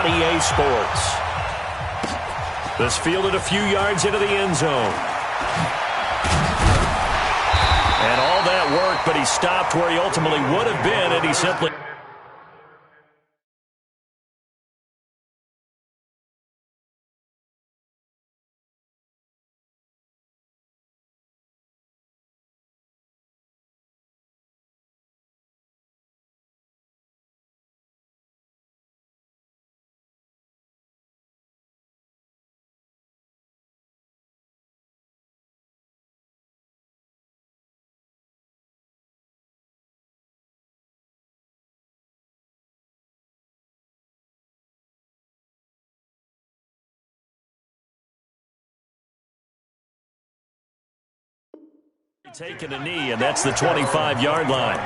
on EA Sports. This fielded a few yards into the end zone. And all that work, but he stopped where he ultimately would have been, and he simply... Taking a knee, and that's the 25-yard line.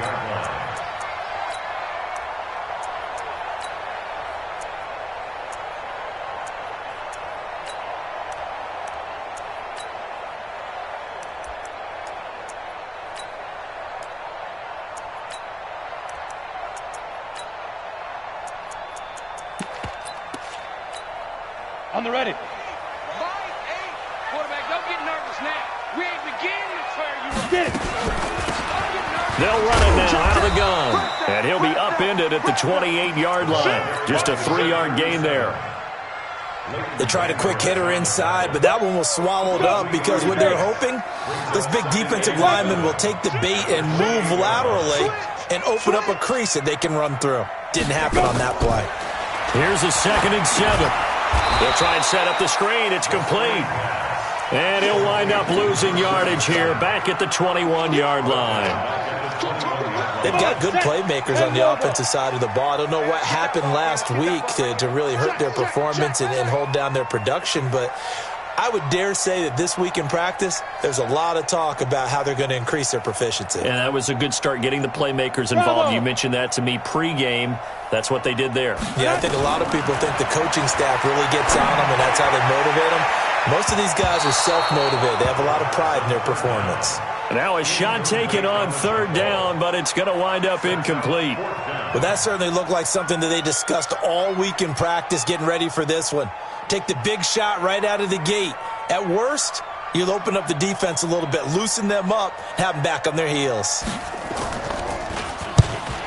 On the ready. Quarterback, don't get nervous now. We ain't beginning to clear you up. Get it. They'll run it now out of the gun. And he'll be upended at the 28-yard line. Just a 3-yard gain there. They tried a quick hitter inside, but that one was swallowed up because what they're hoping, those big defensive linemen will take the bait and move laterally and open up a crease that they can run through. Didn't happen on that play. Here's a 2nd and 7. They'll try and set up the screen. It's complete. And he'll wind up losing yardage here back at the 21-yard line. They've got good playmakers on the offensive side of the ball. I don't know what happened last week to really hurt their performance and hold down their production, but I would dare say that this week in practice, there's a lot of talk about how they're going to increase their proficiency. And that was a good start getting the playmakers involved. You mentioned that to me pregame. That's what they did there. Yeah, I think a lot of people think the coaching staff really gets on them, and that's how they motivate them. Most of these guys are self-motivated. They have a lot of pride in their performance. Now a shot taken on 3rd down, but it's going to wind up incomplete. Well, that certainly looked like something that they discussed all week in practice getting ready for this one. Take the big shot right out of the gate. At worst, you'll open up the defense a little bit, loosen them up, have them back on their heels.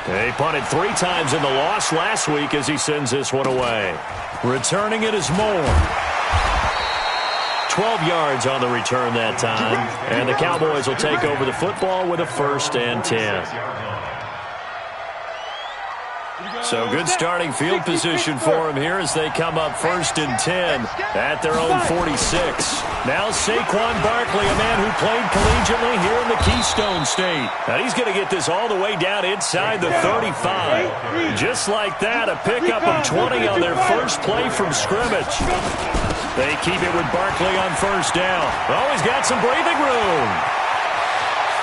They punted 3 times in the loss last week as he sends this one away. Returning it is Moore. 12 yards on the return that time. And the Cowboys will take over the football with a 1st and 10. So good starting field position for them here as they come up 1st and 10 at their own 46. Now Saquon Barkley, a man who played collegiately here in the Keystone State. And he's going to get this all the way down inside the 35. Just like that, a pickup of 20 on their first play from scrimmage. They keep it with Barkley on 1st down. Oh, he's got some breathing room.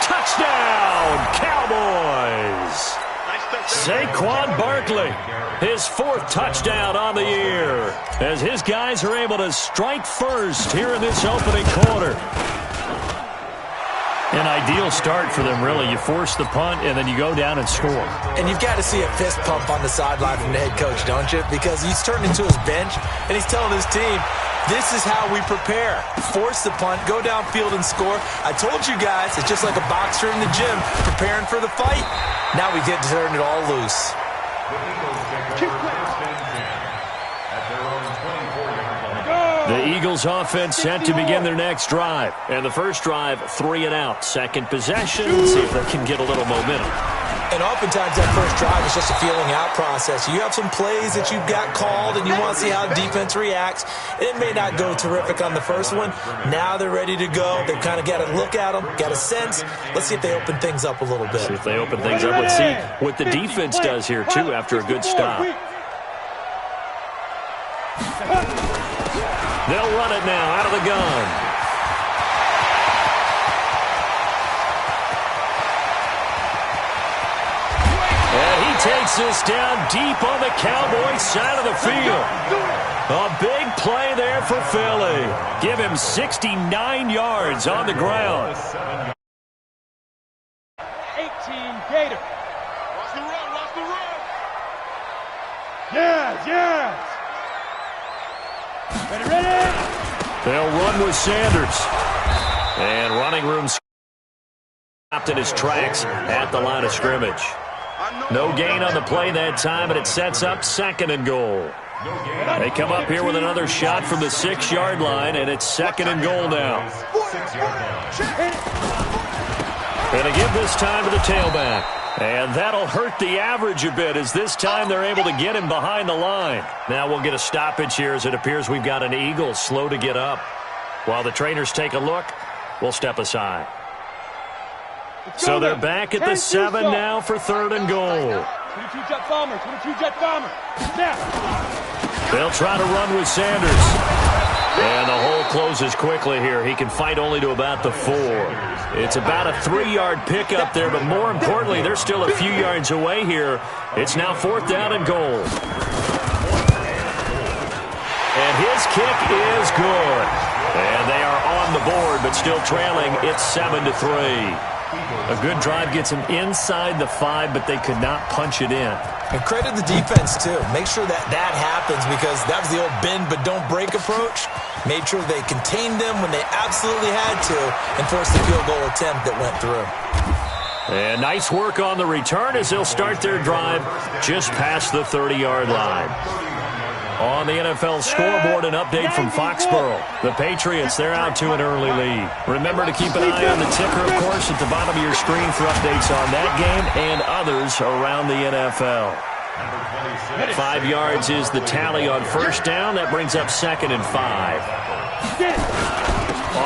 Touchdown, Cowboys. Saquon Barkley, his 4th touchdown on the year, as his guys are able to strike first here in this opening quarter. An ideal start for them, really. You force the punt, and then you go down and score. And you've got to see a fist pump on the sideline from the head coach, don't you? Because he's turning to his bench, and he's telling his team, this is how we prepare. Force the punt, go downfield and score. I told you guys, it's just like a boxer in the gym preparing for the fight. Now we get to turn it all loose. The Eagles offense set to begin their next drive. And the first drive, 3 and out. Second possession, see if they can get a little momentum. And oftentimes that first drive is just a feeling out process. You have some plays that you've got called and you want to see how defense reacts. It may not go terrific on the first one. Now they're ready to go. They've kind of got to look at them, got a sense. Let's see if they open things up a little bit. See if they open things up. Let's see what the defense does here, too, after a good stop. They'll run it now out of the gun. And he takes this down deep on the Cowboys side of the field. A big play there for Philly. Give him 69 yards on the ground. 18 Gator. Watch the run, watch the run. Yes, yes. Ready. They'll run with Sanders. And running room stopped in his tracks at the line of scrimmage. No gain on the play that time, and it sets up 2nd and goal. They come up here with another shot from the 6-yard line, and it's 2nd and goal now. Going to give this time to the tailback. And that'll hurt the average a bit, as this time they're able to get him behind the line. Now we'll get a stoppage here, as it appears we've got an Eagle slow to get up. While the trainers take a look, we'll step aside. So they're back at the 7 now for 3rd and goal. 22 jet bomber, 22 jet bomber. Now. They'll try to run with Sanders. And the hole closes quickly here. He can fight only to about the 4. It's about a 3-yard pickup there, but more importantly, they're still a few yards away here. It's now 4th down and goal. And his kick is good. And they are on the board, but still trailing. It's 7-3. A good drive gets them inside the 5, but they could not punch it in. And credit the defense, too. Make sure that happens, because that was the old bend but don't break approach. Made sure they contained them when they absolutely had to and forced the field goal attempt that went through. And nice work on the return as they'll start their drive just past the 30-yard line. On the NFL scoreboard, an update from Foxborough. The Patriots, they're out to an early lead. Remember to keep an eye on the ticker, of course, at the bottom of your screen for updates on that game and others around the NFL. 5 yards is the tally on 1st down. That brings up 2nd and 5.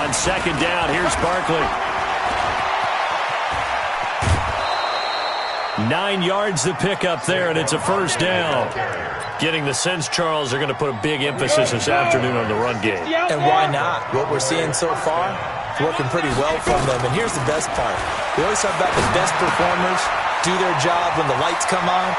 On 2nd down, here's Barkley. 9 yards the pickup there, and it's a 1st down. Getting the sense, Charles, they're going to put a big emphasis this afternoon on the run game. And why not? What we're seeing so far, it's working pretty well from them. And here's the best part. We always talk about the best performers do their job when the lights come on.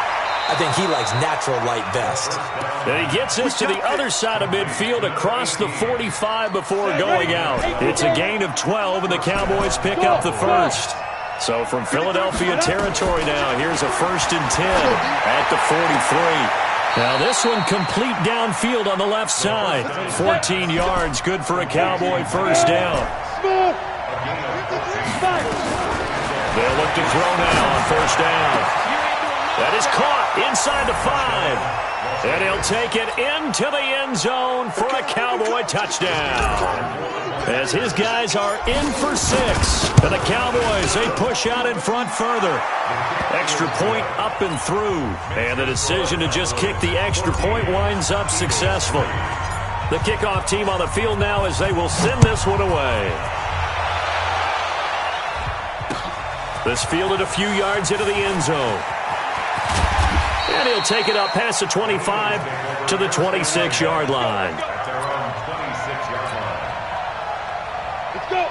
I think he likes natural light best. And he gets us to the other side of midfield across the 45 before going out. It's a gain of 12, and the Cowboys pick up the 1st. So from Philadelphia territory now, here's a 1st and 10 at the 43. Now this one complete downfield on the left side. 14 yards, good for a Cowboy 1st down. They'll look to throw now on 1st down. That is caught inside the 5. And he'll take it into the end zone for a Cowboy touchdown. As his guys are in for 6. And the Cowboys, they push out in front further. Extra point up and through. And the decision to just kick the extra point winds up successful. The kickoff team on the field now as they will send this one away. This fielded a few yards into the end zone. And he'll take it up past the 25 to the 26-yard line.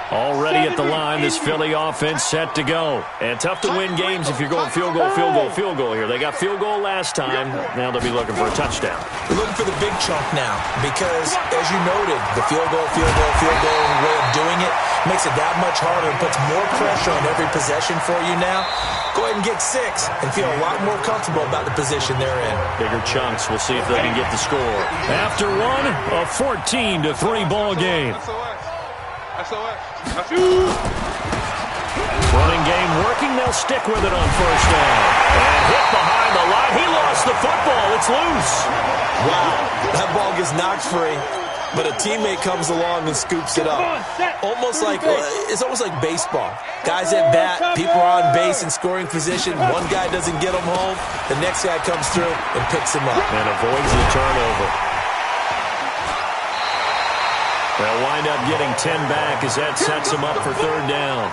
Already at the line, this Philly offense set to go. And tough to win games if you're going field goal, field goal, field goal here. They got field goal last time. Now they'll be looking for a touchdown. We're looking for the big chunk now because, as you noted, the field goal way of doing it makes it that much harder and puts more pressure on every possession for you now. Go ahead and get 6 and feel a lot more comfortable about the position they're in. Bigger chunks. We'll see if they can get the score. After one, a 14-3 ball game. Running game working. They'll stick with it on 1st down. And hit behind the line. He lost the football. It's loose. Wow. That ball gets knocked free, but a teammate comes along and scoops it up. It's almost like baseball. Guys at bat, people are on base in scoring position. One guy doesn't get him home. The next guy comes through and picks him up. And avoids the turnover. They'll wind up getting 10 back as that sets them up for 3rd down.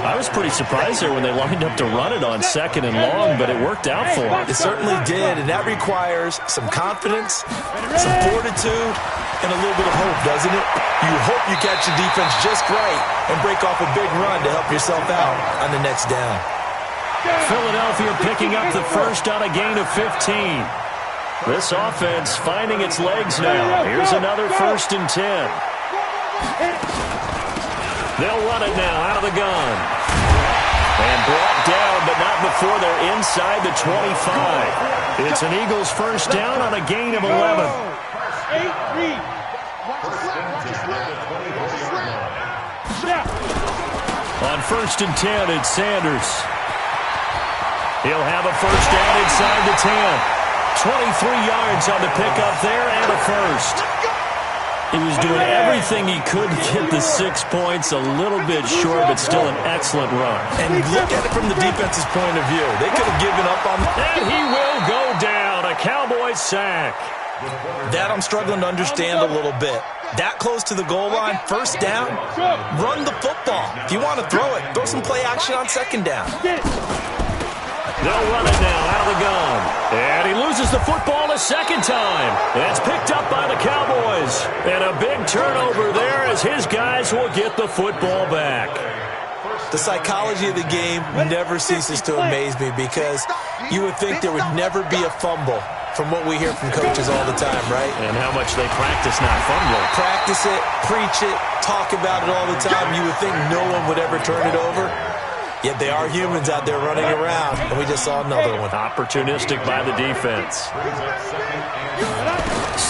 I was pretty surprised there when they lined up to run it on 2nd and long, but it worked out for them. It certainly did, and that requires some confidence, some fortitude, and a little bit of hope, doesn't it? You hope you catch the defense just right and break off a big run to help yourself out on the next down. Philadelphia picking up the 1st on a gain of 15. This offense finding its legs now. Here's another 1st and 10. They'll run it now out of the gun. And brought down, but not before they're inside the 25. It's an Eagles 1st down on a gain of 11. On 1st and 10, it's Sanders. He'll have a first down inside the 10. 23 yards on the pickup there and a first. He was doing everything he could to get the 6 points, a little bit short, but still an excellent run. And look at it from the defense's point of view. They could have given up on that. And he will go down. A Cowboys sack. That I'm struggling to understand a little bit. That close to the goal line, first down, run the football. If you want to throw it, throw some play action on second down. They'll run it now out of the gun. And he loses the football a second time. It's picked up by the Cowboys. And a big turnover there as his guys will get the football back. The psychology of the game never ceases to amaze me because you would think there would never be a fumble from what we hear from coaches all the time, right? And how much they practice not fumbling. Practice it, preach it, talk about it all the time. You would think no one would ever turn it over. Yet they are humans out there running around, and we just saw another one. Opportunistic by the defense.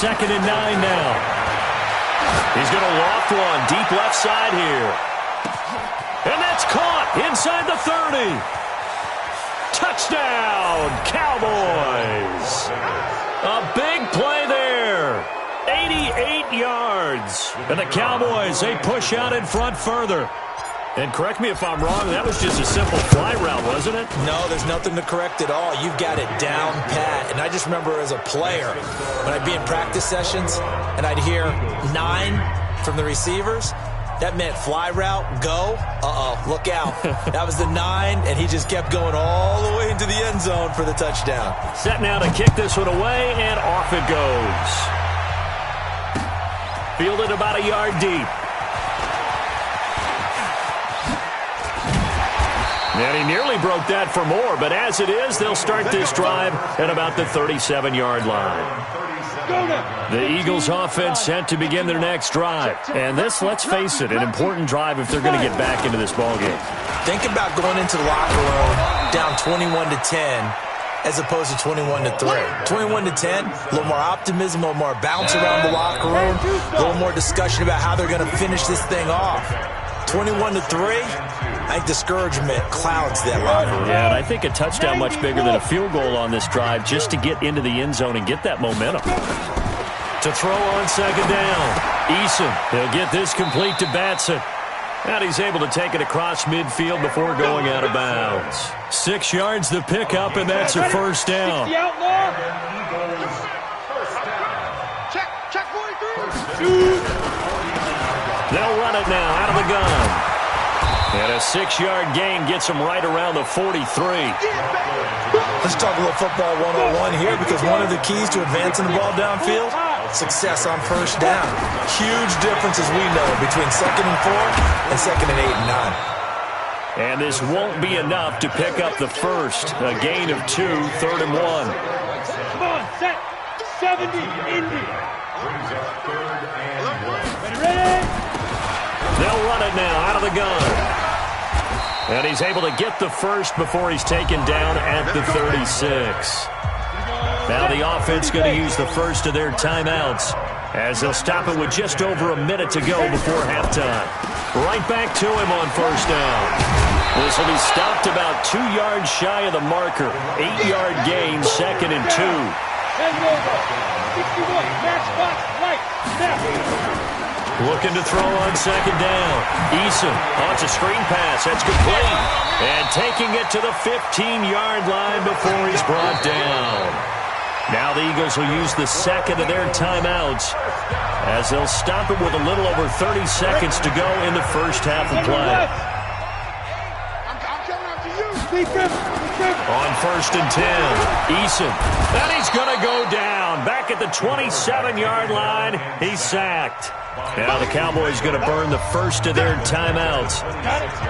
2nd and 9 now. He's going to loft one deep left side here. And that's caught inside the 30. Touchdown, Cowboys. A big play there. 88 yards. And the Cowboys, they push out in front further. And correct me if I'm wrong, that was just a simple fly route, wasn't it? No, there's nothing to correct at all. You've got it down pat. And I just remember as a player, when I'd be in practice sessions and I'd hear 9 from the receivers, that meant fly route, go. Look out. That was the 9, and he just kept going all the way into the end zone for the touchdown. Set now to kick this one away, and off it goes. Fielded about a yard deep. And he nearly broke that for more, but as it is, they'll start this drive at about the 37-yard line. The Eagles offense set to begin their next drive. And this, let's face it, an important drive if they're going to get back into this ballgame. Think about going into the locker room down 21-10 as opposed to 21-3. 21-10, a little more optimism, a little more bounce around the locker room, a little more discussion about how they're going to finish this thing off. 21-3, I think discouragement clouds that locker room. Yeah, and I think a touchdown much bigger than a field goal on this drive just to get into the end zone and get that momentum. To throw on second down, Eason. He'll get this complete to Batson. And he's able to take it across midfield before going out of bounds. 6 yards the pickup, and that's a first down. Check 43. They'll run it now out of the gun. And a 6-yard gain gets him right around the 43. Let's talk a little football 101 here because one of the keys to advancing the ball downfield, success on first down. Huge difference, as we know, between 2nd and 4 and 2nd and 8 and 9. And this won't be enough to pick up the first. A gain of 2, 3rd and 1. Come on, set. 70, Indy. Ready? They'll run it now out of the gun. And he's able to get the first before he's taken down at the 36. Now the offense going to use the first of their timeouts as they'll stop it with just over a minute to go before halftime. Right back to him on first down. This will be stopped about 2 yards shy of the marker. 8-yard gain, 2nd and 2. 61, match box, right, snap. Looking to throw on second down. Eason, it's a screen pass. That's complete. And taking it to the 15-yard line before he's brought down. Now the Eagles will use the second of their timeouts as they'll stop it with a little over 30 seconds to go in the first half of play. On 1st and 10, Eason. And he's going to go down. Back at the 27-yard line, he's sacked. Now the Cowboys going to burn the first of their timeouts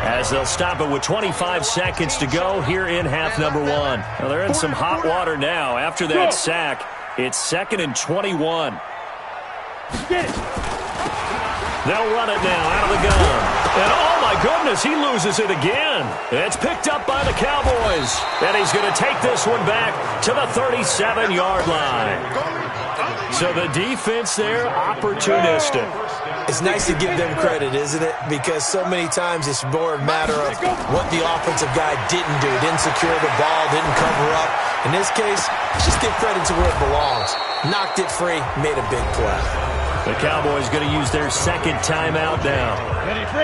as they'll stop it with 25 seconds to go here in half number 1. Now they're in some hot water now. After that sack, it's 2nd and 21. They'll run it now out of the gun. And oh my goodness, he loses it again. It's picked up by the Cowboys. And he's going to take this one back to the 37-yard line. So the defense there, opportunistic. It's nice to give them credit, isn't it? Because so many times it's more a matter of what the offensive guy didn't do. Didn't secure the ball, didn't cover up. In this case, let's just give credit to where it belongs. Knocked it free, made a big play. The Cowboys going to use their second timeout now,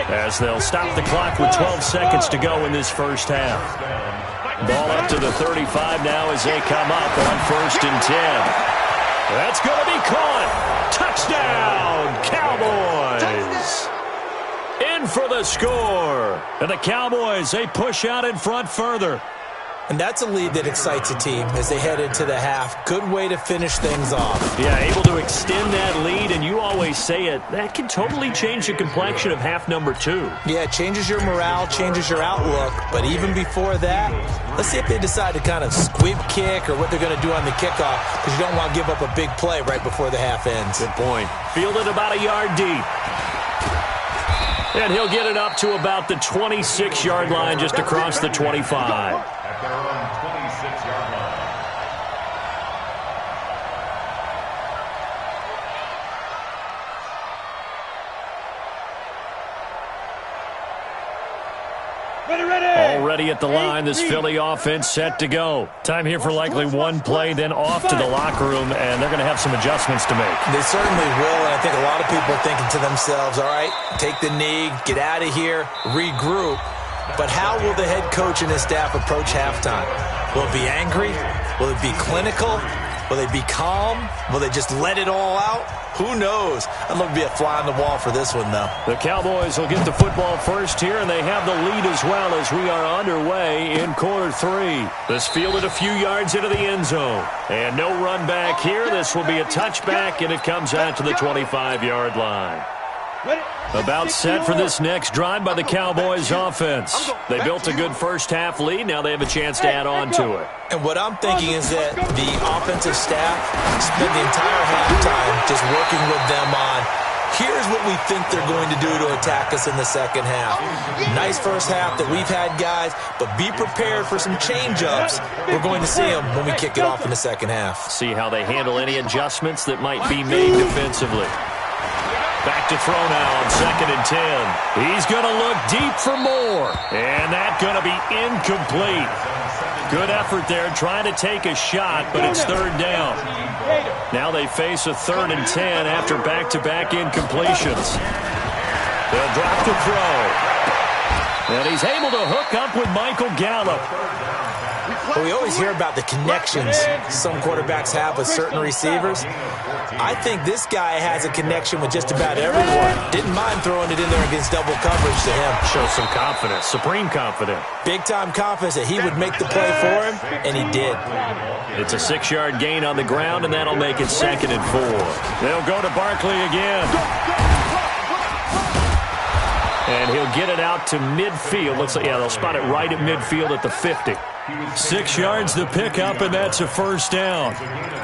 as they'll stop the clock with 12 seconds to go in this first half. Ball up to the 35 now as they come up on 1st and 10. That's going to be caught. Touchdown, Cowboys. In for the score. And the Cowboys, they push out in front further. And that's a lead that excites a team as they head into the half. Good way to finish things off. Yeah, able to extend that lead, and you always say it, that can totally change the complexion of half number 2. Yeah, it changes your morale, changes your outlook. But even before that, let's see if they decide to kind of squib kick or what they're going to do on the kickoff, because you don't want to give up a big play right before the half ends. Good point. Fielded about a yard deep. And he'll get it up to about the 26-yard line, just across the 25. Their own 26-yard line. Already at the line, this Philly offense set to go. Time here for likely one play, then off to the locker room, and they're going to have some adjustments to make. They certainly will, and I think a lot of people are thinking to themselves, all right, take the knee, get out of here, regroup. But how will the head coach and his staff approach halftime? Will it be angry? Will it be clinical? Will they be calm? Will they just let it all out? Who knows? I'd love to be a fly on the wall for this one, though. The Cowboys will get the football first here, and they have the lead as well as we are underway in quarter 3. This fielded a few yards into the end zone. And no run back here. This will be a touchback, and it comes out to the 25-yard line. About set for this next drive by the Cowboys offense. They built a good first half lead. Now they have a chance to add on to it. And what I'm thinking is that the offensive staff spent the entire halftime just working with them on, here's what we think they're going to do to attack us in the second half. Nice first half that we've had, guys, but be prepared for some change-ups. We're going to see them when we kick it off in the second half. See how they handle any adjustments that might be made defensively. Back to throw now on 2nd and 10. He's going to look deep for more. And that's going to be incomplete. Good effort there trying to take a shot, but it's 3rd down. Now they face a 3rd and 10 after back-to-back incompletions. They'll drop the throw. And he's able to hook up with Michael Gallup. But we always hear about the connections some quarterbacks have with certain receivers. I think this guy has a connection with just about everyone. Didn't mind throwing it in there against double coverage to him. Shows some confidence, supreme confidence. Big-time confidence that he would make the play for him, and he did. It's a 6-yard gain on the ground, and that'll make it 2nd and 4. They'll go to Barkley again. And he'll get it out to midfield. Looks like, yeah, they'll spot it right at midfield at the 50. 6 yards to pick up, and that's a 1st down.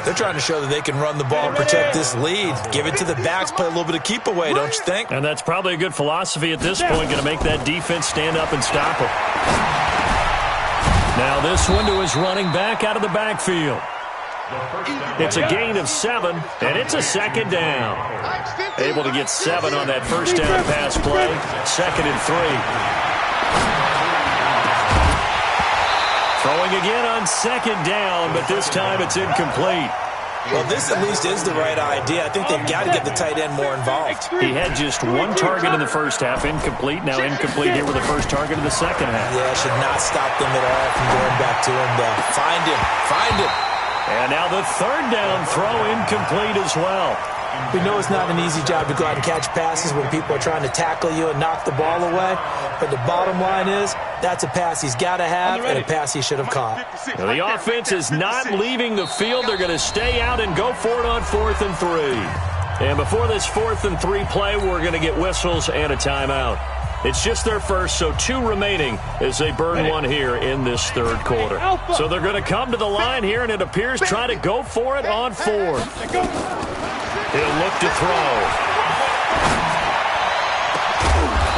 They're trying to show that they can run the ball and protect this lead. Give it to the backs, play a little bit of keep away, don't you think? And that's probably a good philosophy at this point, going to make that defense stand up and stop them. Now this one to his running back out of the backfield. It's a gain of 7, and it's a 2nd down. Able to get 7 on that 1st down pass play. 2nd and 3. Throwing again on 2nd down, but this time it's incomplete. Well, this at least is the right idea. I think they've got to get the tight end more involved. He had just 1 target in the first half, incomplete. Now incomplete here with the first target in the second half. Yeah, should not stop them at all from going back to him, though. Find him. Find him. And now the 3rd down throw incomplete as well. We know it's not an easy job to go out and catch passes when people are trying to tackle you and knock the ball away. But the bottom line is, that's a pass he's got to have and a pass he should have caught. Now the offense is not leaving the field. They're going to stay out and go for it on 4th and 3. And before this 4th and 3 play, we're going to get whistles and a timeout. It's just their first, so 2 remaining as they burn one here in this 3rd quarter. So they're going to come to the line here, and it appears try to go for it on 4th. He'll look to throw.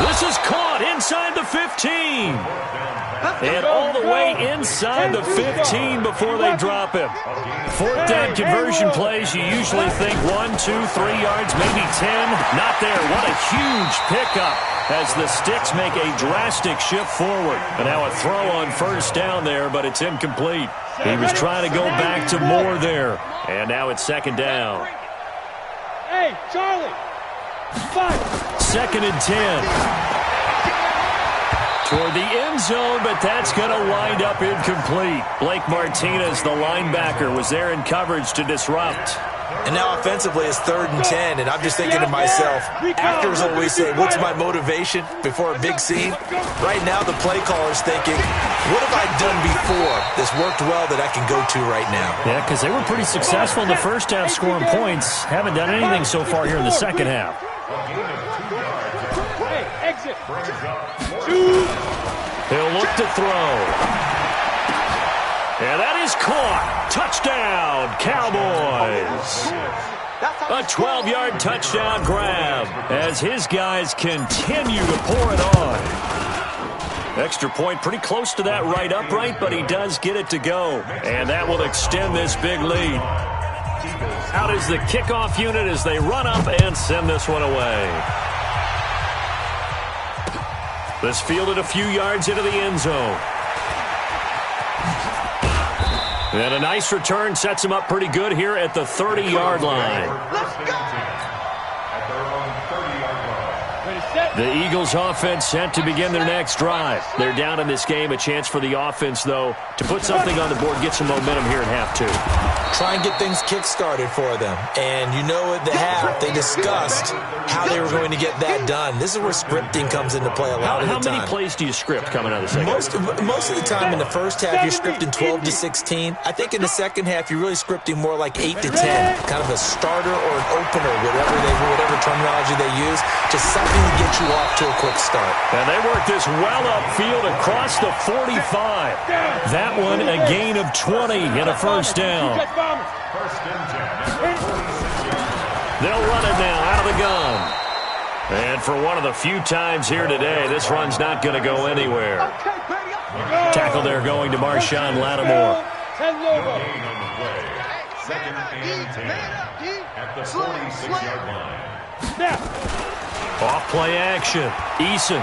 This is caught inside the 15. And all the way inside the 15 before they drop him. Fourth down conversion plays, you usually think 1, 2, 3 yards, maybe 10. Not there. What a huge pickup as the Sticks make a drastic shift forward. And now a throw on first down there, but it's incomplete. He was trying to go back to more there. And now it's second down. Hey, Charlie. 5. Second and 10. Toward the end zone, but that's going to wind up incomplete. Blake Martinez, the linebacker, was there in coverage to disrupt. And now offensively it's 3rd and 10, and I'm just thinking to myself, actors always say, what's my motivation before a big scene? Right now the play caller's thinking, what have I done before that's worked well that I can go to right now? Yeah, because they were pretty successful in the first half scoring points. Haven't done anything so far here in the second half. Hey, exit. 2. He'll look to throw. And that is caught. Touchdown, Cowboys. A 12-yard touchdown grab as his guys continue to pour it on. Extra point pretty close to that right upright, but he does get it to go. And that will extend this big lead. Out is the kickoff unit as they run up and send this one away. This fielded a few yards into the end zone. And a nice return sets him up pretty good here at the 30-yard line. Let's go. The Eagles offense set to begin their next drive. They're down in this game. A chance for the offense, though, to put something on the board, get some momentum here at half 2. Try and get things kick-started for them. And you know at the half, they discussed how they were going to get that done. This is where scripting comes into play a lot of the time. How many plays do you script coming out of the second half? Most of the time in the first half, you're scripting 12 to 16. I think in the second half, you're really scripting more like 8 to 10. Kind of a starter or an opener, whatever terminology they use. Just something to get you off to a quick start. And they work this well upfield across the 45. That one a gain of 20 and a first down. They'll run it now out of the gun. And for one of the few times here today, this run's not going to go anywhere. Tackle there going to Marshawn Lattimore. Second and 10 at the 46-yard line. Snap. Off-play action. Eason.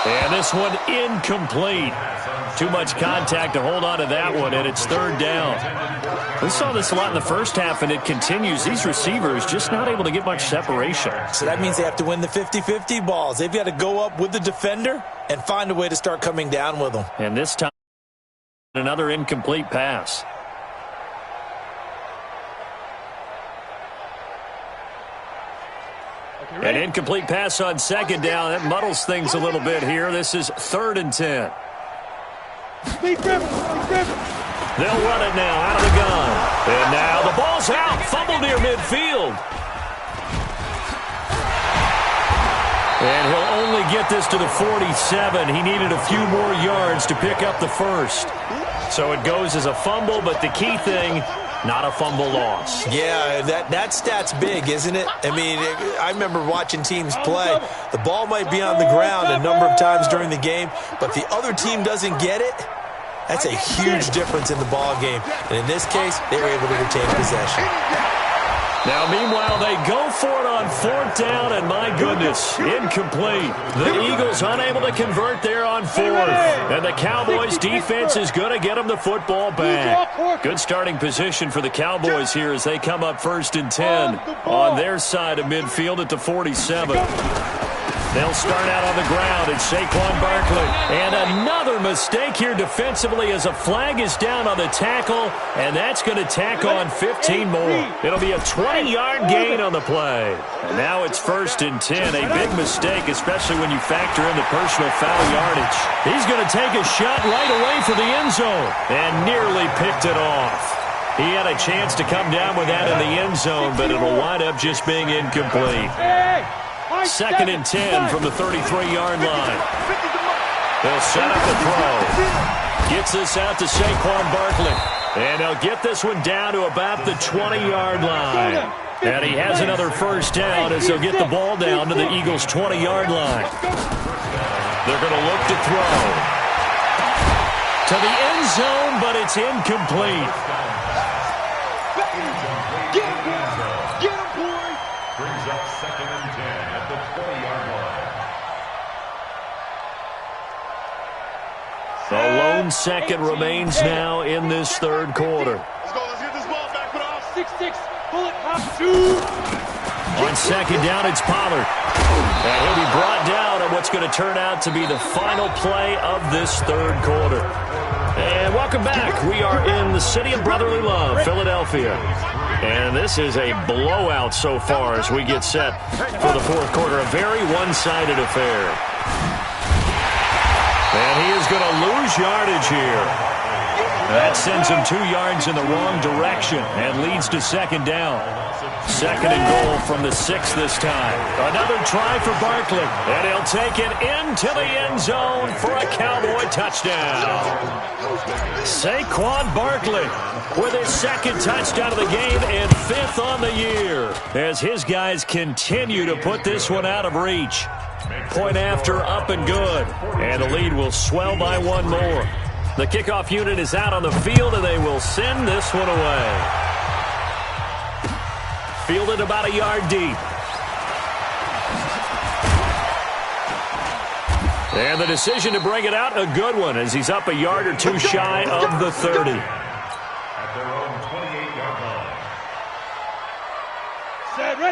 And this one incomplete. Too much contact to hold on to that one, and it's third down. We saw this a lot in the first half, and it continues. These receivers just not able to get much separation. So that means they have to win the 50-50 balls. They've got to go up with the defender and find a way to start coming down with them. And this time, another incomplete pass. An incomplete pass on second down. That muddles things a little bit here. This is 3rd and 10. They'll run it now out of the gun. And now the ball's out. Fumble near midfield. And he'll only get this to the 47. He needed a few more yards to pick up the first. So it goes as a fumble, but the key thing, not a fumble loss. Yeah, that stat's big, isn't it? I mean, I remember watching teams play. The ball might be on the ground a number of times during the game, but the other team doesn't get it. That's a huge difference in the ball game. And in this case, they were able to retain possession. Now, meanwhile, they go for it on 4th down, and my goodness, incomplete. The Eagles unable to convert there on 4th. And the Cowboys' defense is going to get them the football back. Good starting position for the Cowboys here as they come up 1st and 10 on their side of midfield at the 47. They'll start out on the ground. It's Saquon Barkley. And another mistake here defensively as a flag is down on the tackle, and that's going to tack on 15 more. It'll be a 20-yard gain on the play. And now it's 1st and 10. A big mistake, especially when you factor in the personal foul yardage. He's going to take a shot right away for the end zone and nearly picked it off. He had a chance to come down with that in the end zone, but it'll wind up just being incomplete. 2nd and 10 from the 33-yard line. They'll set up the throw. Gets this out to Saquon Barkley. And they'll get this one down to about the 20-yard line. And he has another first down as they'll get the ball down to the Eagles' 20-yard line. They're going to look to throw. To the end zone, but it's incomplete. Get him, boy. Brings up 2nd and 10 at the 20-yard line. The lone second remains now in this third quarter. Let's go. Let's get this ball back, but off. 6-6. Bullet hop 2. On second down, it's Pollard. And he'll be brought down on what's going to turn out to be the final play of this third quarter. And welcome back. We are in the city of brotherly love, Philadelphia. And this is a blowout so far as we get set for the fourth quarter. A very one-sided affair. And he is going to lose yardage here. That sends him 2 yards in the wrong direction and leads to second down. Second and goal from the 6 this time. Another try for Barkley. And he'll take it into the end zone for a Cowboy touchdown. Saquon Barkley with his second touchdown of the game and 5th on the year. As his guys continue to put this one out of reach. Point after up and good. And the lead will swell by 1 more. The kickoff unit is out on the field, and they will send this one away. Fielded about a yard deep. And the decision to bring it out, a good one, as he's up a yard or 2 shy of the 30. At their own 28-yard line.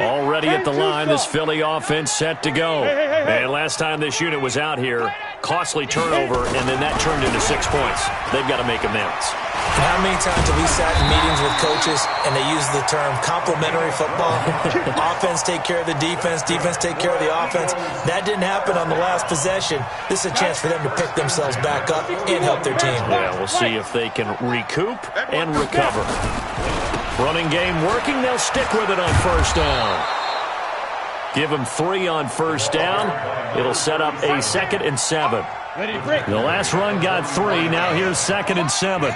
Already at the line, this Philly offense set to go. And last time this unit was out here, costly turnover, and then that turned into 6 points. They've got to make amends. How many times have we sat in meetings with coaches and they use the term complementary football? Offense take care of the defense, defense take care of the offense. That didn't happen on the last possession. This is a chance for them to pick themselves back up and help their team. Yeah, we'll see if they can recoup and recover. Running game working, they'll stick with it on first down. Give them 3 on first down. It'll set up a 2nd and 7. The last run got 3. Now here's 2nd and 7.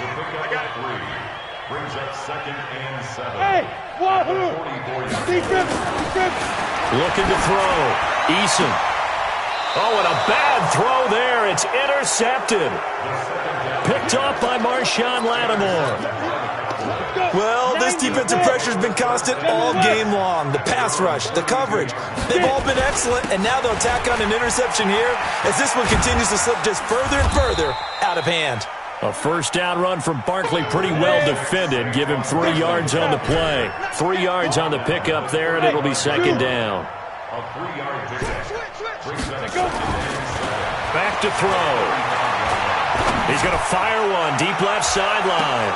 Brings up 2nd and 7. Hey, wahoo! Defense. Looking to throw. Eason. Oh, and a bad throw there. It's intercepted. Picked off by Marshawn Lattimore. Well, this defensive pressure has been constant all game long. The pass rush, the coverage, they've all been excellent, and now they'll tack on an interception here as this one continues to slip just further and further out of hand. A first down run from Barkley, pretty well defended. Give him 3 yards on the play. 3 yards on the pickup there, and it'll be second down. A 3-yard pickup. Back to throw. He's going to fire one, deep left sideline.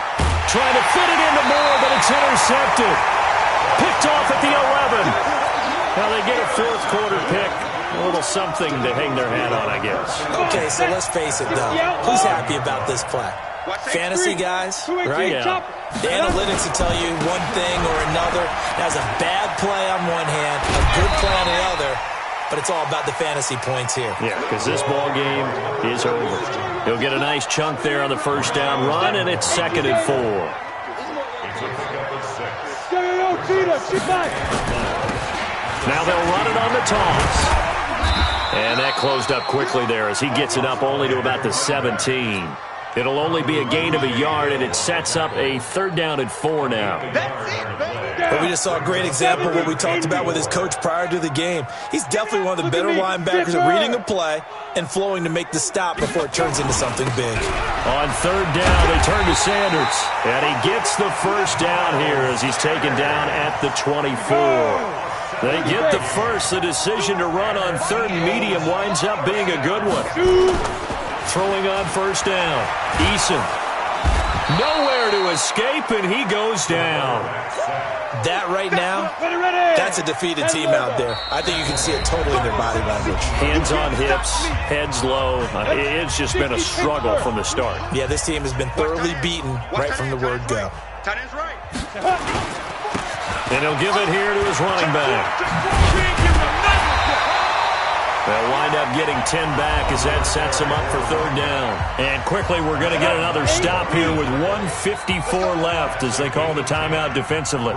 Trying to fit it into Moore, but it's intercepted. Picked off at the 11. Now they get a fourth quarter pick. A little something to hang their hat on, I guess. Okay, so let's face it, though. Who's happy about this play? Fantasy guys, right? Yeah. The analytics will tell you one thing or another. That's a bad play on one hand, a good play on the other. But it's all about the fantasy points here. Yeah, because this ball game is over. He'll get a nice chunk there on the first down run, and it's 2nd and 4. Now they'll run it on the toss. And that closed up quickly there as he gets it up only to about the 17. It'll only be a gain of a yard, and it sets up a 3rd down and 4 now. But we just saw a great example of what we talked about with his coach prior to the game. He's definitely one of the better linebackers at reading a play and flowing to make the stop before it turns into something big. On 3rd down, they turn to Sanders. And he gets the first down here as he's taken down at the 24. They get the first. The decision to run on 3rd and medium winds up being a good one. Throwing on first down. Eason. Nowhere to escape, and he goes down. That right now, that's a defeated team out there. I think you can see it totally in their body language. Hands on hips, heads low. It's just been a struggle from the start. Yeah, this team has been thoroughly beaten right from the word go. Tight end's right. And he'll give it here to his running back. They'll wind up getting 10 back as that sets him up for 3rd down. And quickly, we're going to get another stop here with 1:54 left as they call the timeout defensively.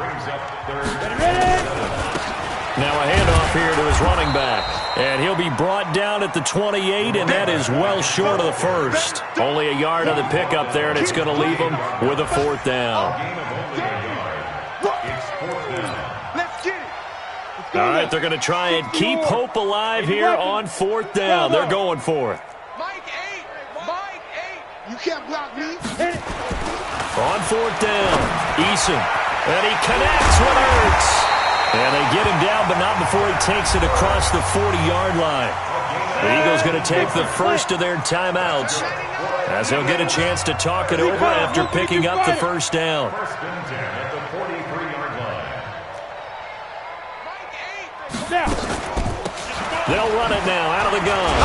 Now a handoff here to his running back. And he'll be brought down at the 28, and that is well short of the first. Only a yard on the pickup there, and it's going to leave him with a 4th down. All right, they're going to try and keep hope alive here on 4th down. They're going for it. Mike 8. Mike 8. You can't block me. On 4th down, Eason. And he connects with Ertz. And they get him down, but not before he takes it across the 40-yard line. The Eagles going to take the first of their timeouts as they'll get a chance to talk it over after picking up the first down. They'll run it now out of the gun.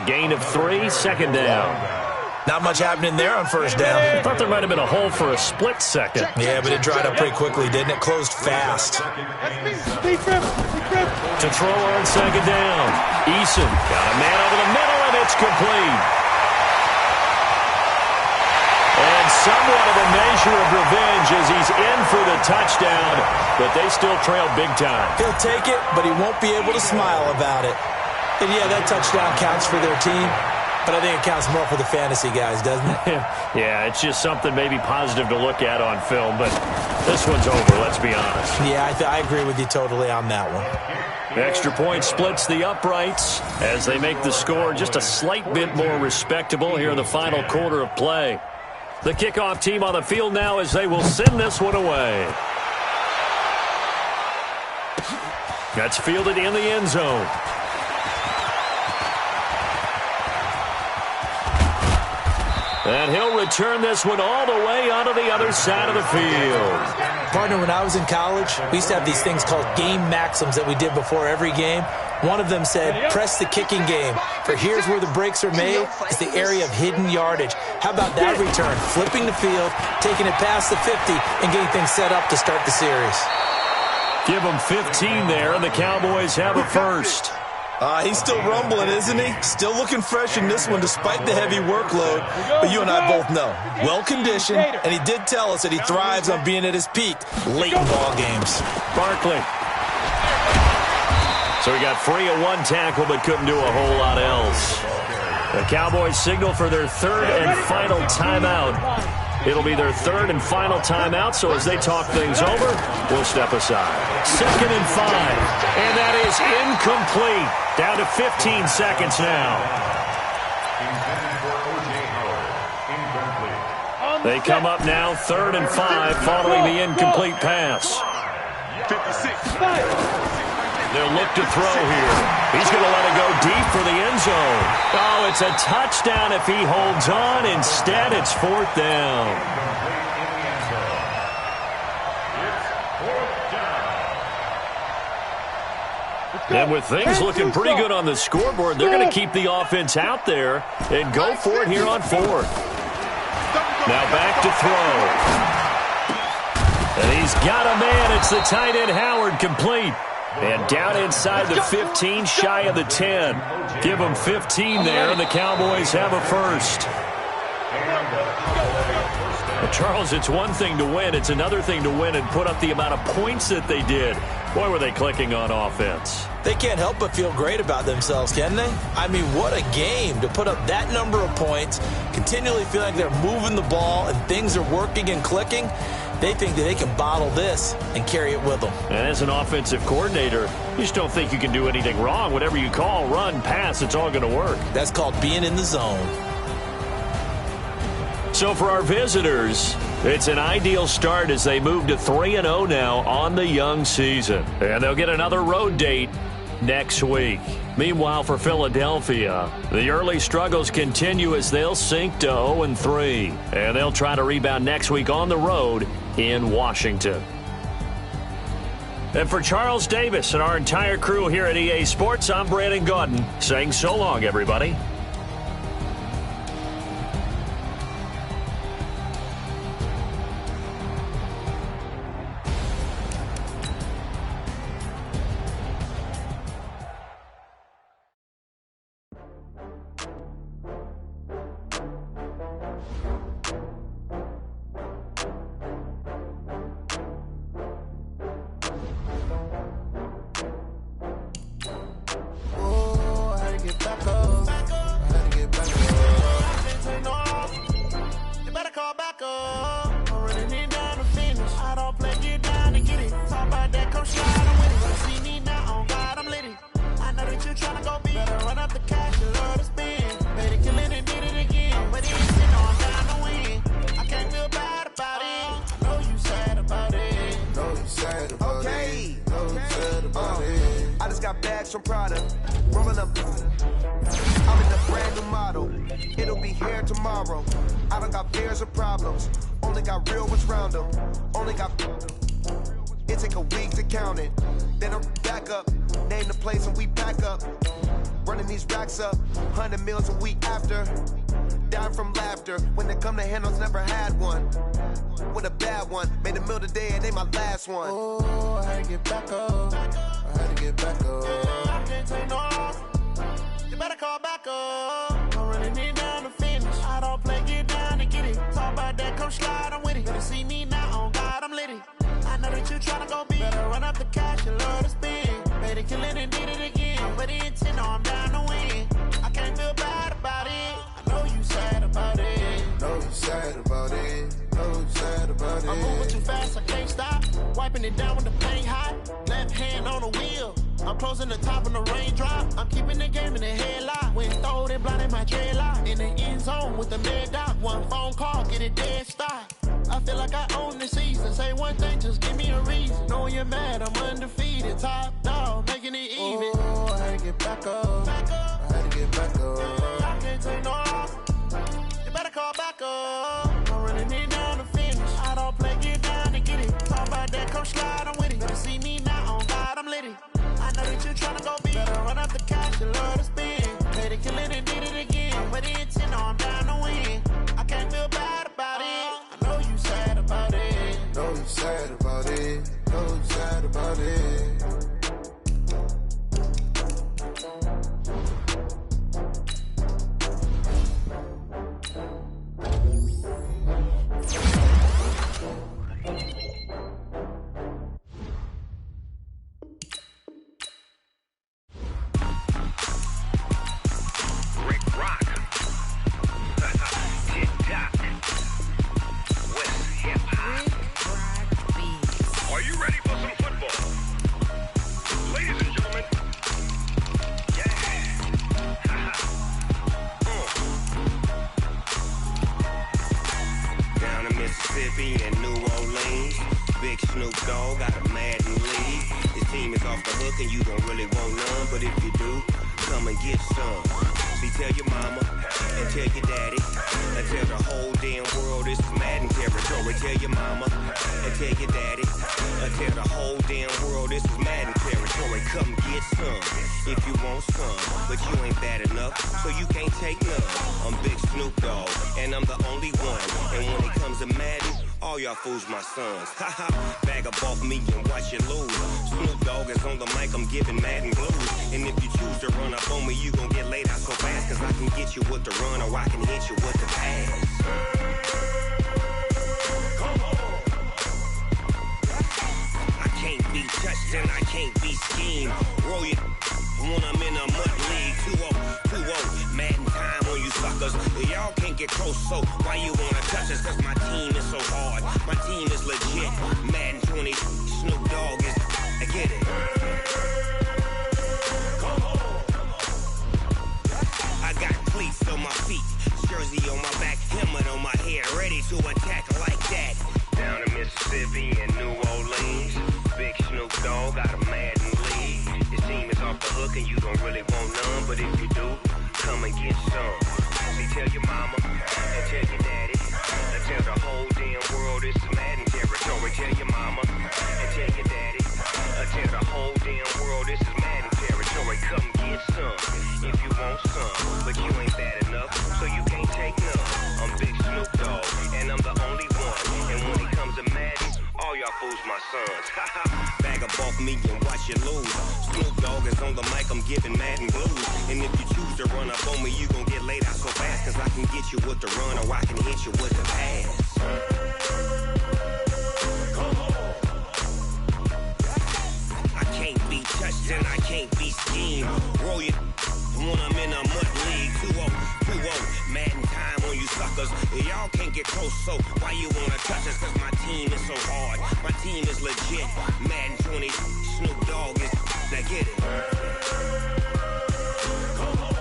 A gain of 3, 2nd down. Not much happening there on 1st down. I thought there might have been a hole for a split second. Yeah, but it dried up pretty quickly, didn't it? Closed fast. To throw on 2nd down. Eason got a man over the middle, and it's complete. And somewhat of a measure of revenge as he's in for the touchdown, but they still trail big time. He'll take it, but he won't be able to smile about it. And yeah, that touchdown counts for their team. But I think it counts more for the fantasy guys, doesn't it? Yeah, it's just something maybe positive to look at on film, but this one's over, let's be honest. Yeah, I agree with you totally on that one. Extra point splits the uprights as they make the score just a slight bit more respectable here in the final quarter of play. The kickoff team on the field now as they will send this one away. That's fielded in the end zone. And he'll return this one all the way onto the other side of the field. Partner, when I was in college, we used to have these things called game maxims that we did before every game. One of them said, press the kicking game, for here's where the breaks are made. It's the area of hidden yardage. How about that return? Flipping the field, taking it past the 50, and getting things set up to start the series. Give them 15 there, and the Cowboys have a first. He's still rumbling, isn't he? Still looking fresh in this one despite the heavy workload. But you and I both know, well-conditioned, and he did tell us that he thrives on being at his peak late in ball games. Barkley. So he got free of one tackle but couldn't do a whole lot else. The Cowboys signal for their 3rd and final timeout. It'll be their 3rd and final timeout, so as they talk things over, we'll step aside. 2nd and 5, and that is incomplete. Down to 15 seconds now. They come up now 3rd and 5 following the incomplete pass. 56. They'll look to throw here. He's going to let it go deep for the end zone. Oh, it's a touchdown if he holds on. Instead, it's 4th down. And with things looking pretty good on the scoreboard, they're going to keep the offense out there and go for it here on 4th. Now back to throw. And he's got a man. It's the tight end Howard, complete. And down inside the 15, shy of the 10. Give them 15 there, and the Cowboys have a first. Well, Charles, it's one thing to win. It's another thing to win and put up the amount of points that they did. Boy, were they clicking on offense. They can't help but feel great about themselves, can they? I mean, what a game to put up that number of points, continually feel like they're moving the ball and things are working and clicking. They think that they can bottle this and carry it with them. And as an offensive coordinator, you just don't think you can do anything wrong. Whatever you call, run, pass, it's all going to work. That's called being in the zone. So for our visitors, it's an ideal start as they move to 3-0 now on the young season. And they'll get another road date next week. Meanwhile, for Philadelphia, the early struggles continue as they'll sink to 0-3. And they'll try to rebound next week on the road in Washington. And for Charles Davis and our entire crew here at EA Sports, I'm Brandon Gaudin saying so long, everybody. got bags from Prada. Rolling up. I'm in a brand new model. It'll be here tomorrow. I don't got fears or problems. Only got real ones round them. Only got. It take a week to count it. Then I'm back up. Name the place and we pack up. Running these racks up. 100 meals a week after. Down from laughter. When they come to handles, never had one. With a bad one. Made a meal today and they my last one. Oh, I had to get back up. I had to get back up. I can't take no loss. You better call back up. I'm running it down to finish. I don't play, get down and get it. Talk about that, come slide, I'm with it. Better see me now, on God, I'm litty. I know that you tryna go big. Better run up the cash, you love to spend. Better kill it and did it again. But the intent, no, I'm down to win. I can't feel bad about it. I know you sad about it. Know you sad about it. Know you sad about it. I'm moving too fast, I can't stop. Wiping it down with the paint hot. Left hand on the wheel. I'm closing the top when the raindrop. I'm keeping the game in the headlock. When throwed it, blinded my dreadlock. In the end zone with the mad dot. One phone call, get it dead stop. I feel like I own the season. Say one thing, just give me a reason. Knowing you're mad, I'm undefeated. Top dog, making it even. Oh, I had to get back up. I had to get back up. I can't take no loss. You better call back up. I'm running it down to finish. I don't play, get down and get it. Talk about that, come slide, I'm with it. Better see me now, on God, I'm litty. I know that you tryna go big. Better run up the cash, you love to spend. Better kill it and did it again. But the intent, no, I'm down to win. I can't feel bad about it. I know you sad about it. Know you sad about it. Know you sad about it. Mississippi and New Orleans. Big Snoop Dogg got a Madden lead. His team is off the hook and you don't really want none. But if you do, come and get some. See, tell your mama and tell your daddy and tell the whole damn world this is Madden territory. Tell your mama and tell your daddy and tell the whole damn world this is Madden territory. Come get some if you want some. But you ain't bad enough, so you can't take none. I'm Big Snoop Dogg and I'm the only one. And when it comes to Madden, all y'all fools my sons. Haha, bag up off me and watch you lose. Snoop Dogg is on the mic, I'm giving Madden blues. And if you choose to run up on me, you gon' get laid out so fast. Cause I can get you with the run or I can hit you with the pass. Come on. I can't be touched and I can't be schemed. Roll you when I'm in a mud league. 2-0, 2-0, Madden time on you suckers. Y'all can't get close, so why you wanna touch us? Cause my team is so hard, my team is legit. Madden 20, Snoop Dogg is, I get it. Come on. I got cleats on my feet, jersey on my back, helmet on my head, ready to attack like that. Down in Mississippi and New Orleans, Big Snoop Dogg got a Madden lead. His team is off the hook and you don't really want none. But if you do, come and get some. See, tell your mama and tell your daddy and tell the whole damn world this is Madden territory. Tell your mama and tell your daddy and tell the whole damn world this is Madden territory. Come get some if you want some. But you ain't bad enough, so you can't take none. I'm Big Snoop Dogg and I'm the only one. And when it comes to Madden, all y'all fools my sons. Bag up off me and watch you lose. Snoop Dogg is on the mic, I'm giving Madden blues. And if you choose to run up on me, you gon' get laid out so fast. Cause I can get you with the run or I can hit you with the pass. Come on. I can't be touched and I can't be schemed. Roll you when I'm in a mud league. 2-0, 2-0, Madden time on you suckers. Y'all can't get close, so why you wanna touch us? Cause my team is so hard, my team is legit. Madden 20, Snoop Dogg is, now get it. Come on.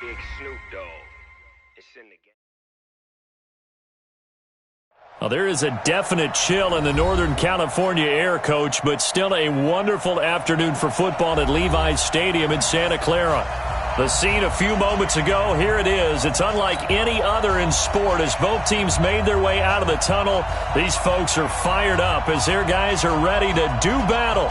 Big Snoop Dogg, it's in the game. Well, there is a definite chill in the Northern California air, Coach, but still a wonderful afternoon for football at Levi's Stadium in Santa Clara. The scene a few moments ago, here it is. It's unlike any other in sport as both teams made their way out of the tunnel. These folks are fired up as their guys are ready to do battle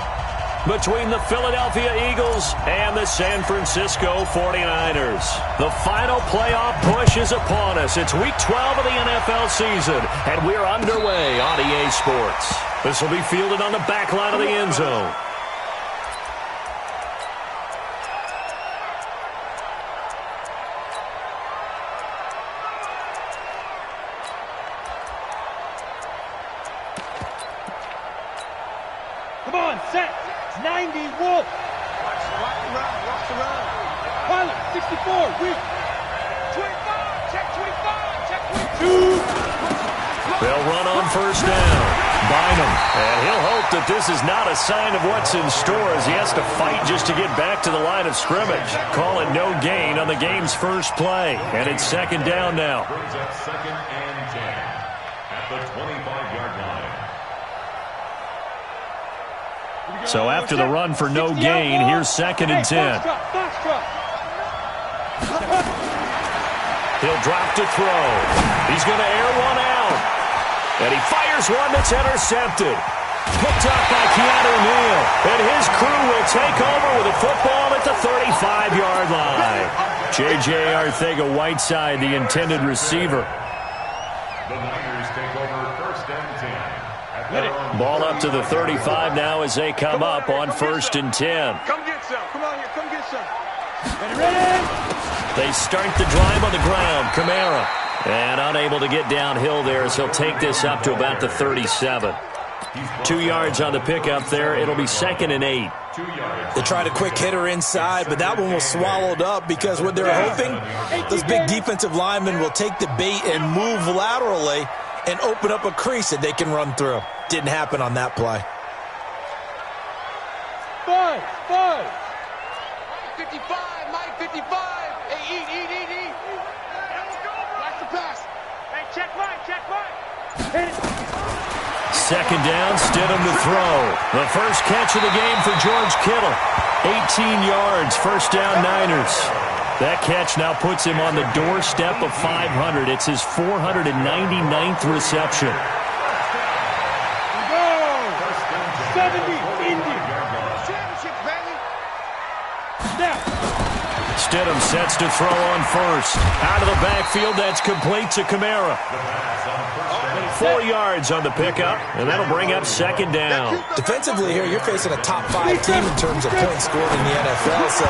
between the Philadelphia Eagles and the San Francisco 49ers. The final playoff push is upon us. It's Week 12 of the NFL season, and we're underway on EA Sports. This will be fielded on the back line of the end zone. Come on, set. 90 Wolf. Watch the run. Pilot, 64, weak. 25, check 25, check 2. They'll run on first down. Bynum. And he'll hope that this is not a sign of what's in store as he has to fight just to get back to the line of scrimmage. Call it no gain on the game's first play. And it's second down now. Brings up second and 10 at the 25-yard line. So after the run for no gain, here's second and 10. He'll drop to throw. He's going to air one out. And he fires one that's intercepted. Picked up by Keanu Neal. And his crew will take over with a football at the 35-yard line. J.J. Arcega-Whiteside, the intended receiver. The Niners take over first and 10. At their own Ball up to the 35 now as they come up on first and 10. Come get some. Come on here, come get some. Ready? They start the drive on the ground. Kamara. And unable to get downhill there as he'll take this up to about the 37. 2 yards on the pickup there. It'll be second and 8. 2 yards. They tried a quick hitter inside, but that one was swallowed up because what they're hoping, those big defensive linemen will take the bait and move laterally and open up a crease that they can run through. Didn't happen on that play. 5. 55, Mike 55. Hey, eat. Watch the pass. Hey, check right. Second down, Stidham to throw. The first catch of the game for George Kittle. 18 yards, first down Niners. That catch now puts him on the doorstep of 500. It's his 499th reception. Go! 70, Indy. Championship, baby. Snap. Stidham sets to throw on first. Out of the backfield, that's complete to Kamara. 4 yards on the pickup, and that'll bring up second down. Defensively here, you're facing a top-5 team in terms of points scored in the NFL, so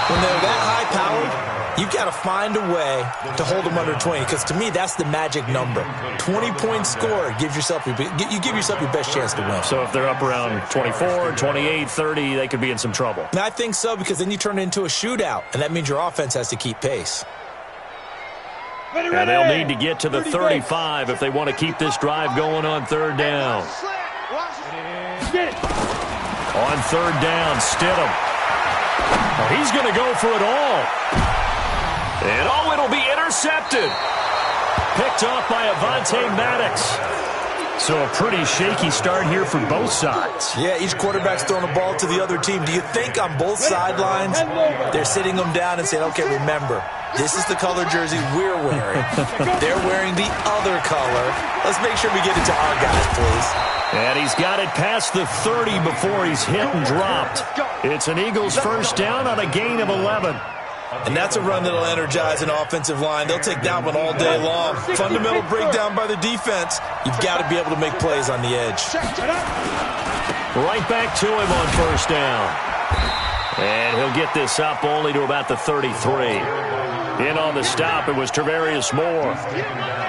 when they're that high-powered, you've got to find a way to hold them under 20, because to me, that's the magic number. 20-point score gives yourself you give yourself your best chance to win. So if they're up around 24, 28, 30, they could be in some trouble. And I think so, because then you turn it into a shootout, and that means your offense has to keep pace. And they'll need to get to the 35 if they want to keep this drive going on third down. On third down, Stidham. Oh, he's going to go for it all. And it'll be intercepted. Picked off by Avonte Maddox. So a pretty shaky start here for both sides. Yeah, each quarterback's throwing a ball to the other team. Do you think on both sidelines they're sitting them down and saying, okay, remember, this is the color jersey we're wearing. They're wearing the other color. Let's make sure we get it to our guys, please. And he's got it past the 30 before he's hit and dropped. It's an Eagles first down on a gain of 11. And that's a run that'll energize an offensive line. They'll take that one all day long. Fundamental breakdown by the defense. You've got to be able to make plays on the edge. Right back to him on first down. And he'll get this up only to about the 33. In on the stop, it was Travarius Moore.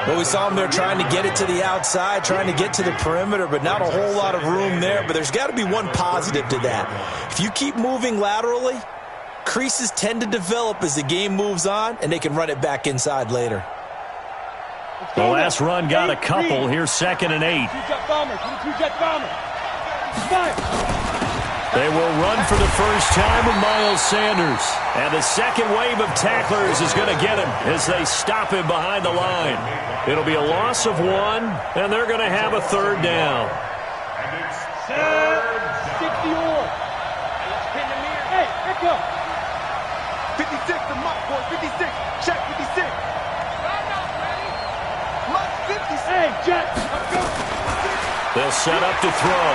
Well, we saw him there trying to get it to the outside, trying to get to the perimeter, but not a whole lot of room there. But there's got to be one positive to that. If you keep moving laterally, creases tend to develop as the game moves on, and they can run it back inside later. The last run got a couple. Here's second and 8. Two-jet bombers. 5. They will run for the first time with Miles Sanders. And the second wave of tacklers is going to get him as they stop him behind the line. It'll be a loss of 1, and they're going to have a third down. 60 on. Hey, back up. 56 to Mike, boy. 56. Check 56. Mike 56. Hey, Jack, let's go. They'll set up to throw.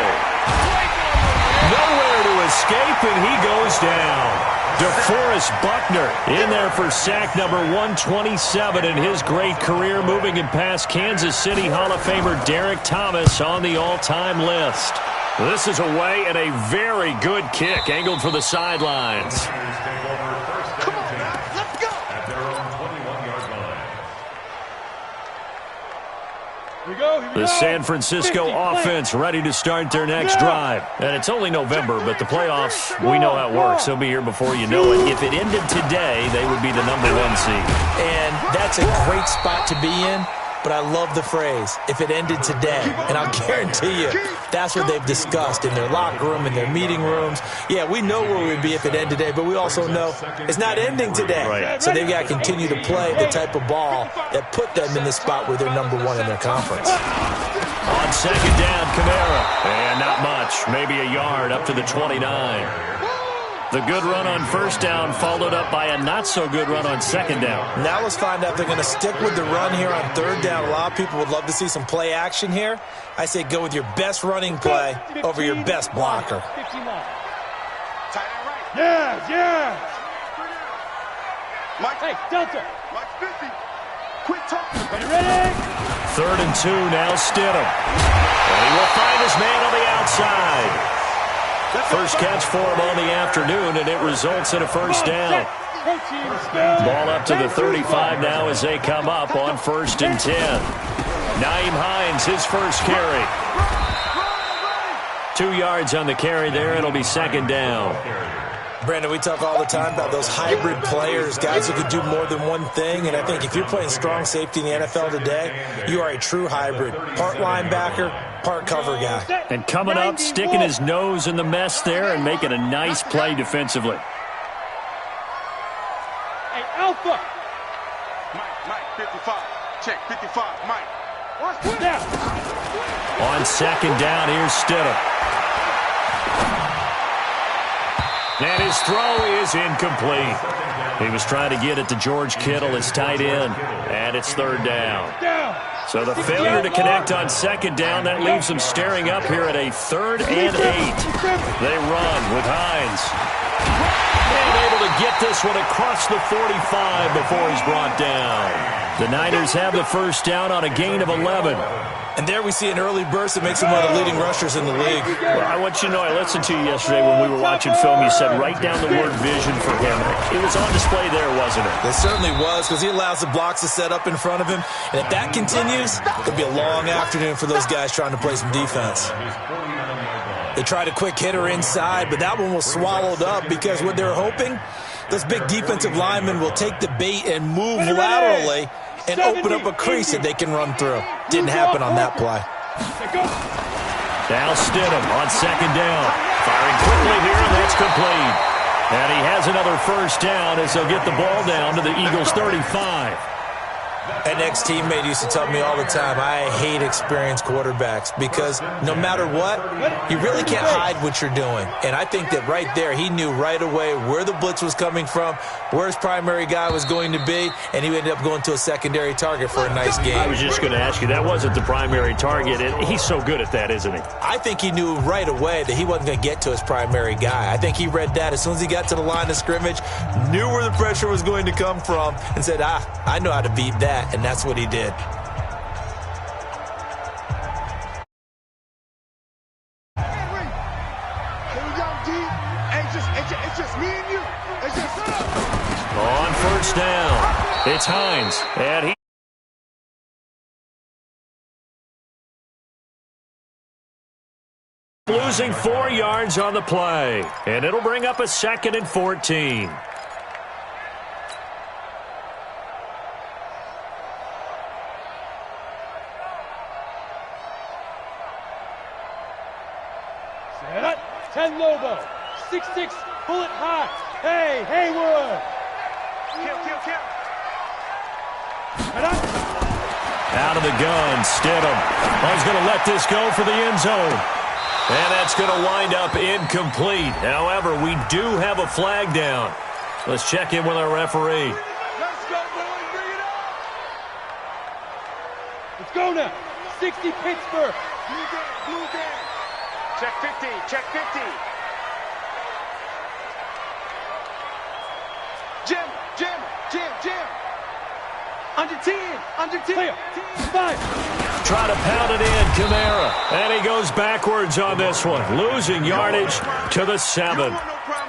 Nowhere to escape, and he goes down. DeForest Buckner in there for sack number 127 in his great career, moving him past Kansas City Hall of Famer Derek Thomas on the all-time list. This is away and a very good kick angled for the sidelines. Come on, guys, let's go. At their own 21-yard line. Here we go. The San Francisco offense ready to start their next drive. And it's only November, but the playoffs, we know how it works. They'll be here before you know it. If it ended today, they would be the number 1 seed. And that's a great spot to be in. But I love the phrase, if it ended today. And I'll guarantee you, that's what they've discussed in their locker room, in their meeting rooms. Yeah, we know where we'd be if it ended today, but we also know it's not ending today. Right. So they've got to continue to play the type of ball that put them in the spot where they're number 1 in their conference. On second down, Kamara. And not much, maybe a yard up to the 29. The good run on first down followed up by a not-so-good run on second down. Now let's find out if they're going to stick with the run here on third down. A lot of people would love to see some play action here. I say go with your best running play over your best blocker. Yeah. Mike, Hey, Delta. Mike 50. Quick talking. Ready? 3rd and 2, now Stidham. And he will find his man on the outside. First catch for him on the afternoon, and it results in a first down. Ball up to the 35 now as they come up on 1st and 10. Nyheim Hines, his first carry. 2 yards on the carry there. It'll be second down. Brandon, we talk all the time about those hybrid players, guys who could do more than one thing. And I think if you're playing strong safety in the NFL today, you are a true hybrid. Part linebacker, part cover guy. And coming up, sticking his nose in the mess there and making a nice play defensively. Hey, Alpha. Mike 55. Check 55. Mike. Now. On second down, here's Stidham. And his throw is incomplete. He was trying to get it to George Kittle, his tight end, and it's 3rd down. So the failure to connect on second down, that leaves them staring up here at a 3rd and 8. They run with Hines. And able to get this one across the 45 before he's brought down. The Niners have the first down on a gain of 11. And there we see an early burst that makes him one of the leading rushers in the league. Well, I want you to know, I listened to you yesterday when we were watching film. You said write down the word vision for him. It was on display there, wasn't it? It certainly was, because he allows the blocks to set up in front of him. And if that continues, it'll be a long afternoon for those guys trying to play some defense. They tried a quick hitter inside, but that one was swallowed up because what they're hoping, those big defensive linemen will take the bait and move laterally and open up a crease that they can run through. Didn't happen on that play. Now Stidham on second down. Firing quickly here, and that's complete. And he has another first down as they'll get the ball down to the Eagles' 35. An ex-teammate used to tell me all the time, I hate experienced quarterbacks because no matter what, you really can't hide what you're doing. And I think that right there, he knew right away where the blitz was coming from, where his primary guy was going to be, and he ended up going to a secondary target for a nice game. I was just going to ask you, that wasn't the primary target, and he's so good at that, isn't he? I think he knew right away that he wasn't going to get to his primary guy. I think he read that as soon as he got to the line of scrimmage, knew where the pressure was going to come from, and said, I know how to beat that. And that's what he did. It's just me and you. It's just on first down, it's Hines, and he losing 4 yards on the play, and it'll bring up a 2nd and 14. 10 Lobo. 6'6", bullet hot. Hey, Haywood. Kill. Out of the gun, Stidham. He's going to let this go for the end zone. And that's going to wind up incomplete. However, we do have a flag down. Let's check in with our referee. Let's go, boys. Bring it on. Let's go now. 60 Pittsburgh. Blue gang. Check 50. Jim. Under 10. Clear. 5. Try to pound it in, Kamara. And he goes backwards on this one, losing yardage to the 7.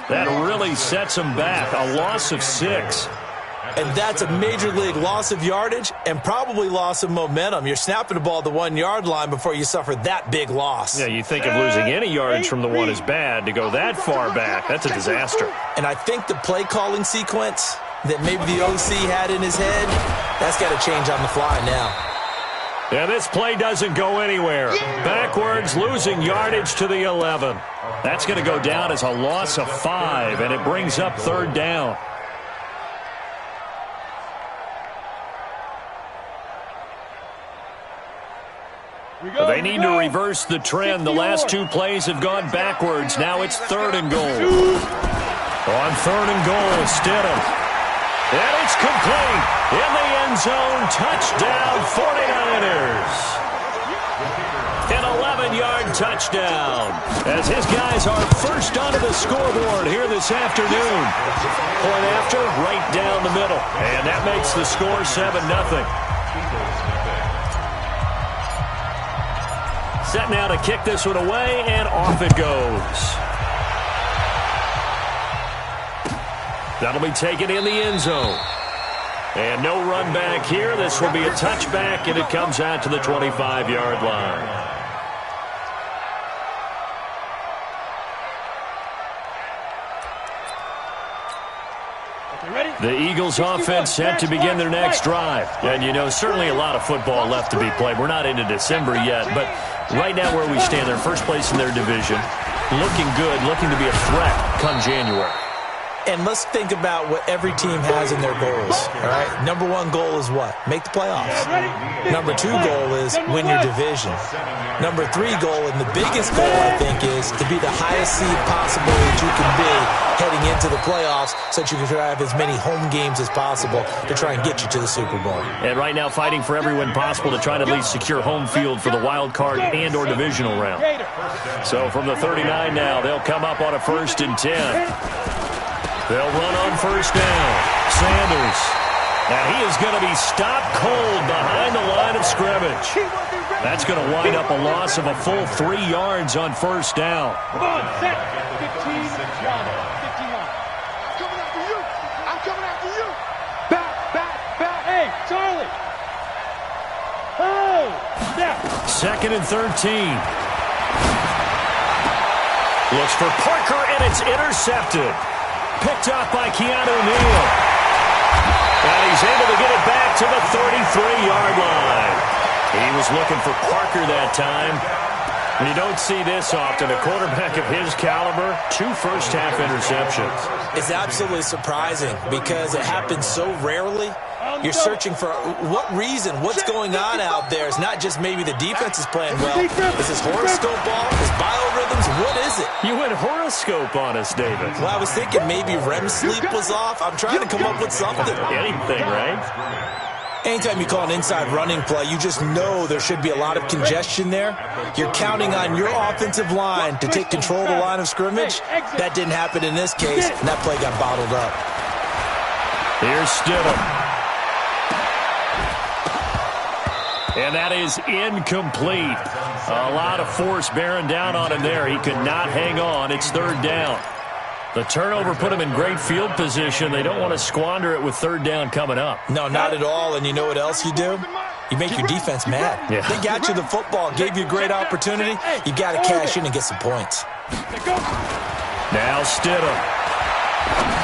That really sets him back, a loss of 6. And that's a major league loss of yardage and probably loss of momentum. You're snapping the ball to the 1-yard line before you suffer that big loss. Yeah, you think of losing any yardage from the 1 is bad. To go that far back, that's a disaster. And I think the play calling sequence that maybe the OC had in his head, that's got to change on the fly now. Yeah, this play doesn't go anywhere. Backwards, losing yardage to the 11. That's going to go down as a loss of 5, and it brings up 3rd down. They need to reverse the trend. The last 2 plays have gone backwards. Now it's 3rd and goal. On 3rd and goal, Stidham. And it's complete. In the end zone, touchdown 49ers. An 11-yard touchdown. As his guys are first onto the scoreboard here this afternoon. Point after, right down the middle. And that makes the score 7-0. Set now to kick this one away, and off it goes. That'll be taken in the end zone. And no run back here. This will be a touchback, and it comes out to the 25-yard line. The Eagles offense set to begin their next drive. And, you know, certainly a lot of football left to be played. We're not into December yet, but right now where we stand, they're first place in their division. Looking good, looking to be a threat come January. And let's think about what every team has in their goals, all right? Number 1 goal is what? Make the playoffs. Number 2 goal is win your division. Number 3 goal, and the biggest goal, I think, is to be the highest seed possible that you can be heading into the playoffs so that you can have as many home games as possible to try and get you to the Super Bowl. And right now fighting for every win possible to try to at least secure home field for the wild card and or divisional round. So from the 39 now, they'll come up on a 1st and 10. They'll run on 1st down. Sanders. And he is going to be stopped cold behind the line of scrimmage. That's going to wind up a loss of a full 3 yards on 1st down. Come on, set. 15, 59. I'm coming after you. Back. Hey, Charlie. Oh, snap. 2nd and 13. Looks for Parker, and it's intercepted. Picked off by Keanu Neal. And he's able to get it back to the 33-yard line. He was looking for Parker that time. And you don't see this often. A quarterback of his caliber, 2 first-half interceptions. It's absolutely surprising because it happens so rarely. You're searching for what reason, what's going on out there. It's not just maybe the defense is playing well. Is this horoscope ball? Is biorhythms? What is it? You went horoscope on us, David. Well, I was thinking maybe REM sleep was off. I'm trying to come up with something. Anything, right? Anytime you call an inside running play, you just know there should be a lot of congestion there. You're counting on your offensive line to take control of the line of scrimmage. That didn't happen in this case, and that play got bottled up. Here's Stidham. And that is incomplete. A lot of force bearing down on him there. He could not hang on. It's 3rd down. The turnover put him in great field position. They don't want to squander it with 3rd down coming up. No, not at all. And you know what else you do? You make your defense mad. Yeah. They got you the football, gave you a great opportunity. You got to cash in and get some points. Now Stidham.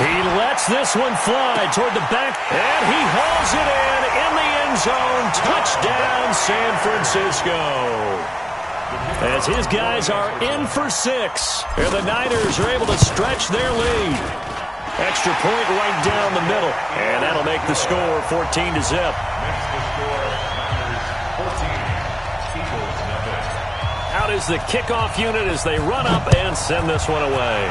He lets this one fly toward the back, and he hauls it in the end zone. Touchdown, San Francisco. as his guys are in for 6. And the Niners are able to stretch their lead. Extra point right down the middle. And that'll make the score 14-0. Makes the score Niners 14, Eagles nothing. Out is the kickoff unit as they run up and send this one away.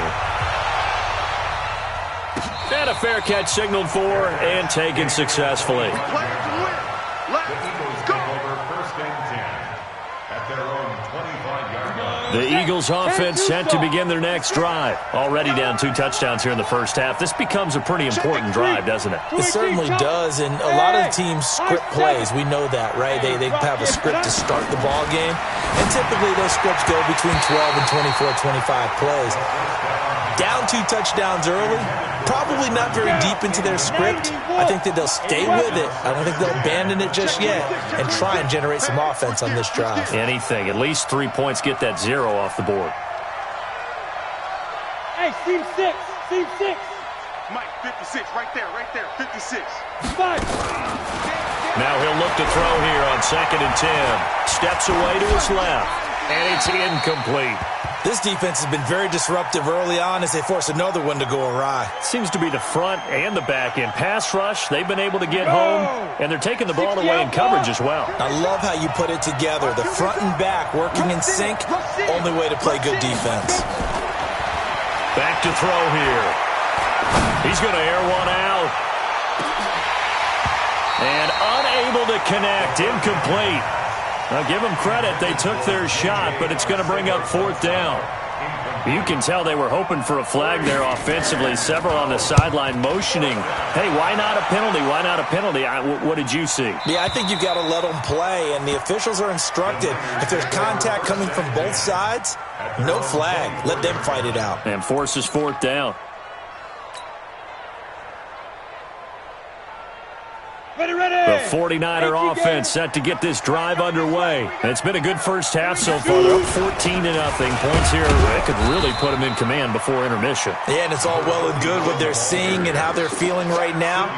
And a fair catch signaled for and taken successfully. The Eagles offense set to begin their next drive. Already down 2 touchdowns here in the first half. This becomes a pretty important drive, doesn't it? It certainly does, and a lot of the teams script plays. We know that, right? They have a script to start the ball game, and typically those scripts go between 12 and 24, 25 plays. Down 2 touchdowns early, probably not very deep into their script. I think that they'll stay with it. I don't think they'll abandon it just yet and try and generate some offense on this drive. Anything. At least 3 points, get that 0 off the board. Hey, team 6. Team 6. Mike, 56, right there, 56. 5. Now he'll look to throw here on 2nd and 10. Steps away to his left, and it's incomplete. This defense has been very disruptive early on as they force another one to go awry. Seems to be the front and the back end. Pass rush, they've been able to get home, and they're taking the ball away in coverage as well. I love how you put it together. The front and back working in sync, only way to play good defense. Back to throw here. He's going to air one out. And unable to connect, incomplete. Now, give them credit. They took their shot, but it's going to bring up 4th down. You can tell they were hoping for a flag there offensively. Several on the sideline motioning, hey, why not a penalty? Why not a penalty? What did you see? Yeah, I think you've got to let them play, and the officials are instructed. If there's contact coming from both sides, no flag. Let them fight it out. And forces 4th down. The 49er offense set to get this drive underway. It's been a good first half so far. They're up 14-0. Points here, it could really put them in command before intermission. Yeah, and it's all well and good what they're seeing and how they're feeling right now.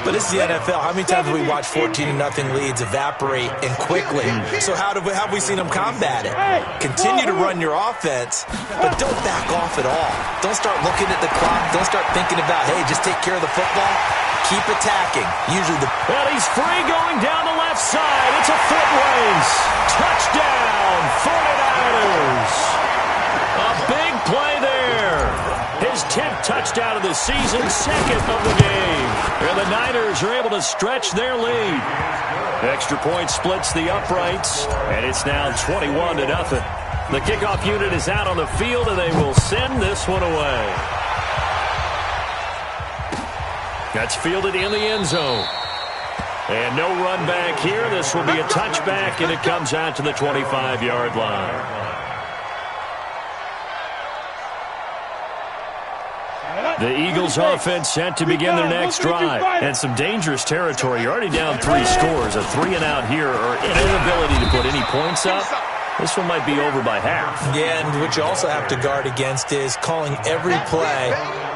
But it's the NFL. How many times have we watched 14-0 leads evaporate and quickly? So how have we seen them combat it? Continue to run your offense, but don't back off at all. Don't start looking at the clock. Don't start thinking about, hey, just take care of the football. Keep attacking. Well, he's free going down the left side. It's a foot race. Touchdown, 49ers. A big play there. His 10th touchdown of the season, 2nd of the game. And the Niners are able to stretch their lead. Extra point splits the uprights, and it's now 21-0. The kickoff unit is out on the field, and they will send this one away. That's fielded in the end zone. And no run back here. This will be a touchback, and it comes out to the 25-yard line. The Eagles offense set to begin their next drive. And some dangerous territory. You're already down 3 scores. A 3-and-out here, or an inability to put any points up. This one might be over by half. Yeah, and what you also have to guard against is calling every play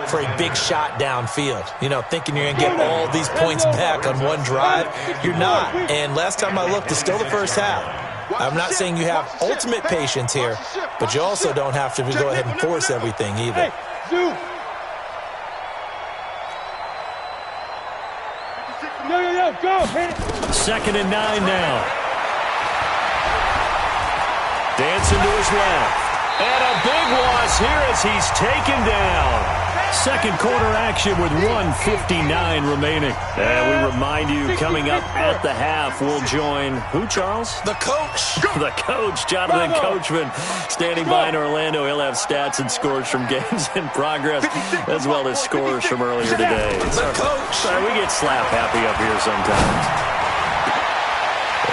for a big shot downfield. You know, thinking you're going to get all these points back on one drive. You're not. And last time I looked, it's still the first half. I'm not saying you have ultimate patience here, but you also don't have to go ahead and force everything either. Go. 2nd and 9 now. Dancing to his left. And a big loss here as he's taken down. Second quarter action with 1:59 remaining. And we remind you, coming up at the half, we'll join who, Charles? The coach. The coach, Jonathan Coachman, standing by in Orlando. He'll have stats and scores from games in progress, as well as scores from earlier today. The coach. Sorry, we get slap happy up here sometimes.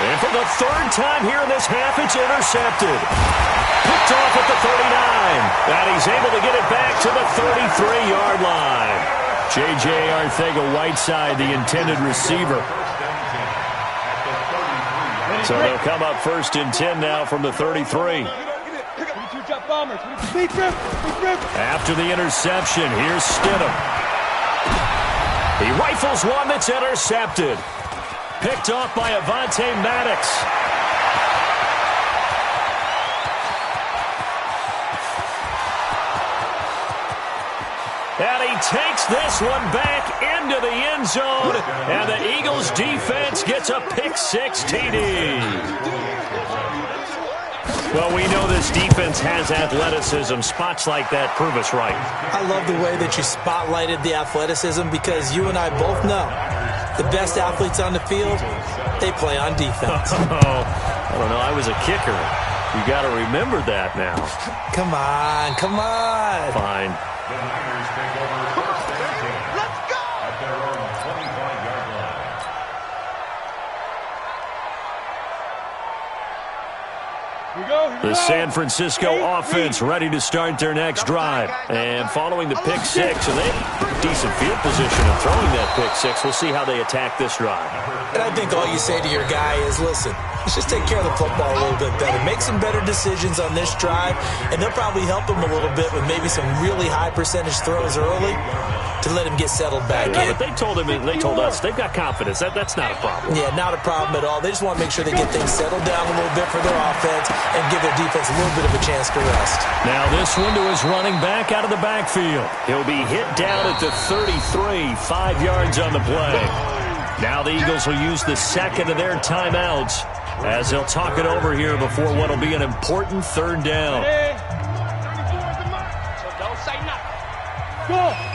And for the 3rd time here in this half, it's intercepted. Picked off at the 39. And he's able to get it back to the 33-yard line. J.J. Arcega-Whiteside, the intended receiver. So they'll come up 1st and 10 now from the 33. After the interception, here's Stidham. He rifles one that's intercepted. Picked off by Avonte Maddox. takes this one back into the end zone, and the Eagles defense gets a pick-6 TD. Well, we know this defense has athleticism. Spots like that prove us right. I love the way that you spotlighted the athleticism because you and I both know the best athletes on the field, they play on defense. I don't know. I was a kicker. You got to remember that now. Come on, come on. Fine. The Niners take over first and 10. Let's go! At their own 25-yard line. The San Francisco offense ready to start their next drive. And following the pick-6, and they have decent field position of throwing that pick-6. We'll see how they attack this drive. And I think all you say to your guy is, listen, let's just take care of the football a little bit better. Make some better decisions on this drive, and they'll probably help him a little bit with maybe some really high percentage throws early to let him get settled back in. But they told us they've got confidence. That's not a problem. Yeah, not a problem at all. They just want to make sure they get things settled down a little bit for their offense and give their defense a little bit of a chance to rest. Now this one to his running back out of the backfield. He'll be hit down at the 33, 5 yards on the play. Now the Eagles will use the second of their timeouts as they'll talk it over here before what will be an important third down. So don't say nothing.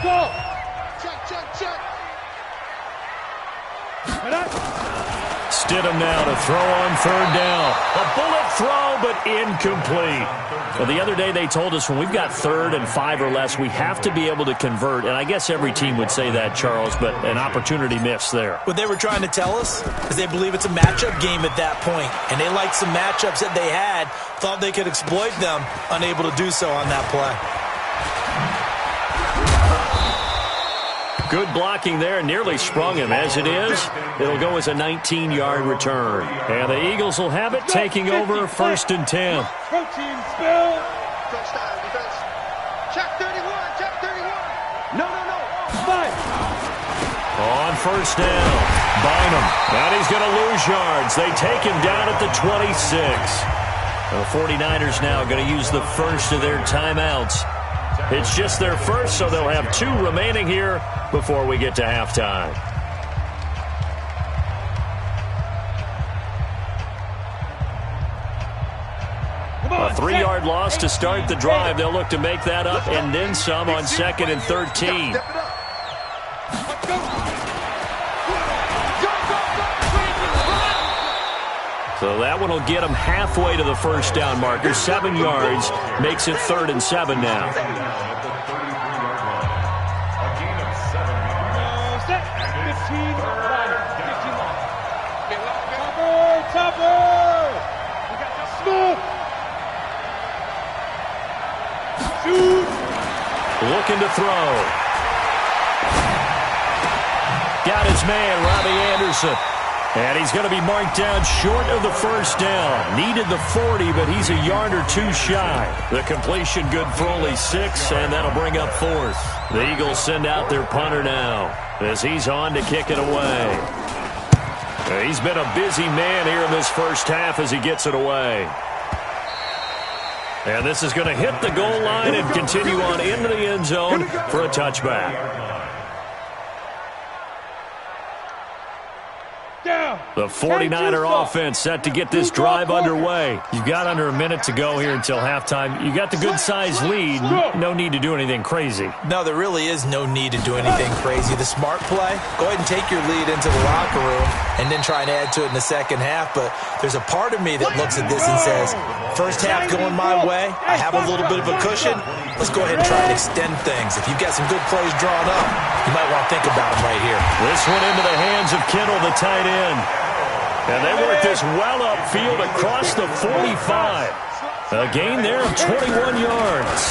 Go! Check. Stidham now to throw on third down. A bullet throw, but incomplete. Well, the other day they told us when we've got 3rd and 5 or less, we have to be able to convert. And I guess every team would say that, Charles, but an opportunity missed there. What they were trying to tell us is they believe it's a matchup game at that point, and they liked some matchups that they had, thought they could exploit them, unable to do so on that play. Good blocking there, nearly sprung him. As it is, it'll go as a 19-yard return. And the Eagles will have it, taking over 1st and 10. Protein spill. Touchdown defense. Check 31. No. 5. On 1st down, Bynum. And he's going to lose yards. They take him down at the 26. The 49ers now going to use the first of their timeouts. It's just their first, so they'll have 2 remaining here before we get to halftime. A 3-yard loss to start the drive. They'll look to make that up and then some on 2nd and 13. So that one will get them halfway to the first down marker. 7 yards makes it 3rd and 7 now. Looking to throw. Got his man, Robbie Anderson. And he's going to be marked down short of the first down. Needed the 40, but he's a yard or 2 shy. The completion good for only 6, and that'll bring up 4th. The Eagles send out their punter now as he's on to kick it away. He's been a busy man here in this first half as he gets it away. And this is going to hit the goal line and continue on into the end zone for a touchback. The 49er offense set to get this drive underway. You've got under a minute to go here until halftime. You got the good-sized lead. No need to do anything crazy. No, there really is no need to do anything crazy. The smart play, go ahead and take your lead into the locker room and then try and add to it in the second half. But there's a part of me that looks at this and says, first half going my way, I have a little bit of a cushion. Let's go ahead and try and extend things. If you've got some good plays drawn up, you might want to think about them right here. This one into the hands of Kittle, the tight end. And they work this well upfield across the 45. A gain there of 21 yards.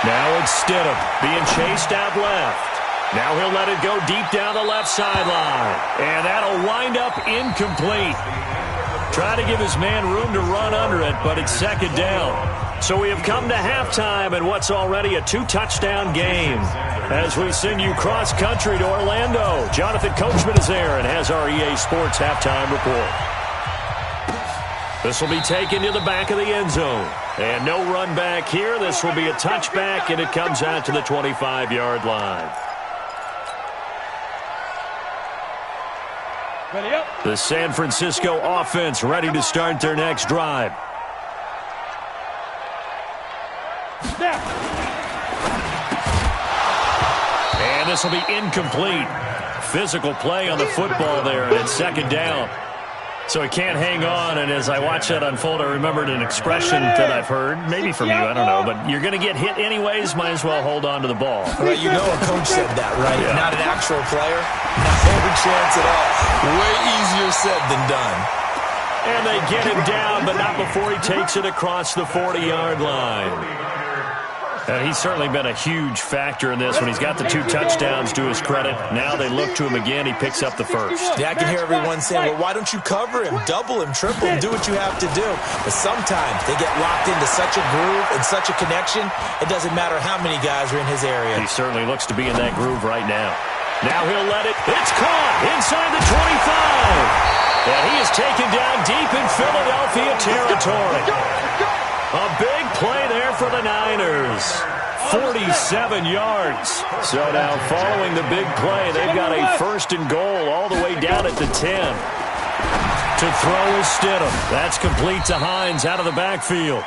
Now it's Stidham being chased out left. Now he'll let it go deep down the left sideline. And that'll wind up incomplete. Try to give his man room to run under it, but it's 2nd down. So we have come to halftime in what's already a 2-touchdown game. As we send you cross-country to Orlando, Jonathan Coachman is there and has our EA Sports halftime report. This will be taken to the back of the end zone. And no run back here. This will be a touchback, and it comes out to the 25-yard line. Ready up. The San Francisco offense ready to start their next drive. Snap. And this will be incomplete. Physical play on the football there, and it's second down. So he can't hang on, and as I watch that unfold, I remembered an expression that I've heard, maybe from you, I don't know, but you're going to get hit anyways, might as well hold on to the ball. Well, you know a coach said that, right? Yeah. Not an actual player. Not a chance at all. Way easier said than done. And they get him down, but not before he takes it across the 40-yard line. He's certainly been a huge factor in this when he's got the 2 touchdowns to his credit. Now they look to him again. He picks up the first. Yeah, I can hear everyone saying, well, why don't you cover him, double him, triple him, do what you have to do. But sometimes they get locked into such a groove and such a connection, it doesn't matter how many guys are in his area. He certainly looks to be in that groove right now. Now he'll let it. It's caught inside the 25. And he is taken down deep in Philadelphia territory. A big play there for the Niners. 47 yards. So now following the big play, they've got a first and goal all the way down at the 10. To throw is Stidham. That's complete to Hines out of the backfield.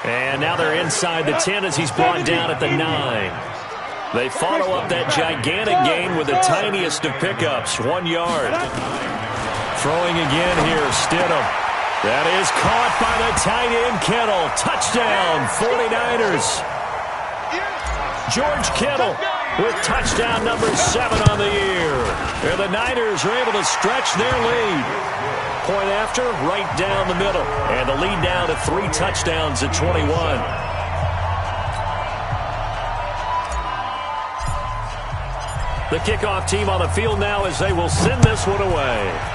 And now they're inside the 10 as he's brought down at the 9. They follow up that gigantic gain with the tiniest of pickups, 1 yard. Throwing again here, Stidham. That is caught by the tight end, Kittle. Touchdown, 49ers. George Kittle with touchdown number 7 on the year. And the Niners are able to stretch their lead. Point after, right down the middle. And the lead down to 3 touchdowns at 21. The kickoff team on the field now as they will send this one away.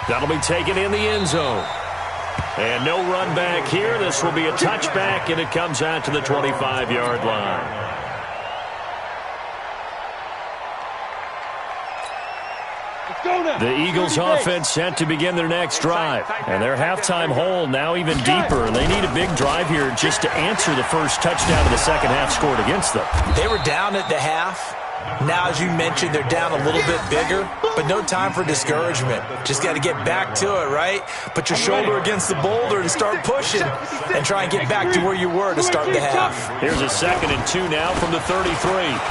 That'll be taken in the end zone. And no run back here. This will be a touchback, and it comes out to the 25-yard line. The Eagles offense set to begin their next drive. And their halftime hole now even deeper. And they need a big drive here just to answer the first touchdown of the second half scored against them. They were down at the half. Now, as you mentioned, they're down a little bit bigger, but no time for discouragement. Just got to get back to it, right? Put your shoulder against the boulder and start pushing and try and get back to where you were to start the half. Here's a 2nd and 2 now from the 33.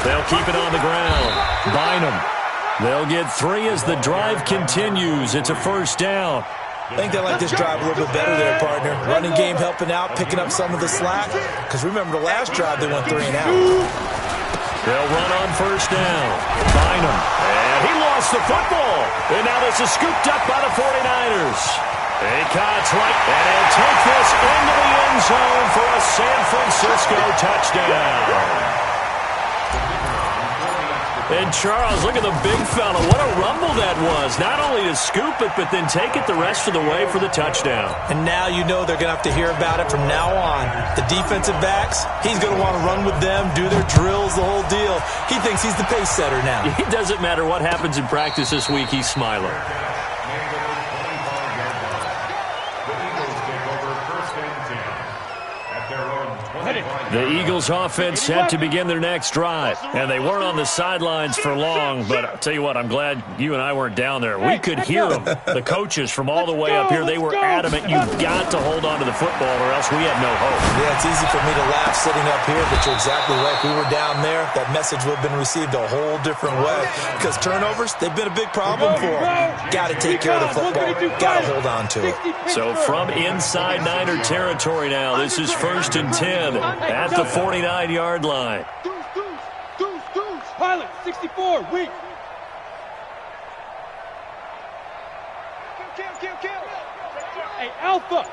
They'll keep it on the ground. Bynum. They'll get 3 as the drive continues. It's a first down. I think they like this drive a little bit better there, partner. Running game helping out, picking up some of the slack. Because remember, the last drive they went 3 and out. They'll run on first down. Bynum. And he lost the football. And now this is scooped up by the 49ers. Acott's right. And he'll take this into the end zone for a San Francisco touchdown. And Charles, look at the big fella. What a rumble that was. Not only to scoop it, but then take it the rest of the way for the touchdown. And now you know they're going to have to hear about it from now on. The defensive backs, he's going to want to run with them, do their drills, the whole deal. He thinks he's the pace setter now. It doesn't matter what happens in practice this week, he's smiling. The Eagles offense set to begin their next drive. And they weren't on the sidelines for long, but I'll tell you what, I'm glad you and I weren't down there. We could hear them, the coaches from all the way up here. They were adamant, you've got to hold on to the football or else we have no hope. Yeah, it's easy for me to laugh sitting up here, but you're exactly right. If we were down there, that message would have been received a whole different way. Because turnovers, they've been a big problem for them. Got to take care of the football. Got to hold on to it. So from inside Niner territory now, this is 1st and 10 at the 49-yard line. Deuce. Pilot, 64, weak. Kill. Hey, Alpha.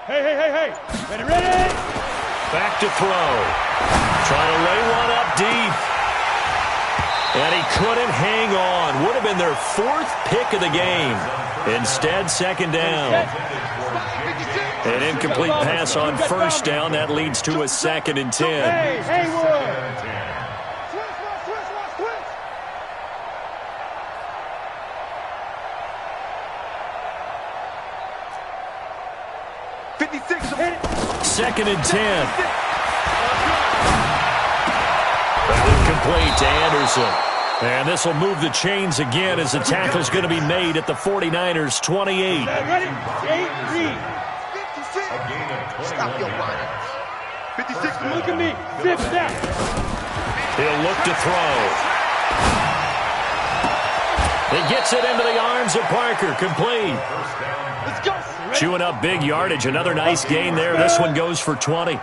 Hey. Ready. Back to throw. Trying to lay one up deep. And he couldn't hang on. Would have been their 4th pick of the game. Instead, 2nd down. An incomplete pass on first down. That leads to a 2nd and 10. Hey, Haywood. 2nd and 10. Incomplete to Anderson. And this will move the chains again as the tackle's going to be made at the 49ers' 28. Ready? 8-3. Stop your whining. 56, Look at me. Zip that. He'll look to throw. He gets it into the arms of Parker. Complete. Let's go. Chewing up big yardage. Another nice gain there. This one goes for 20.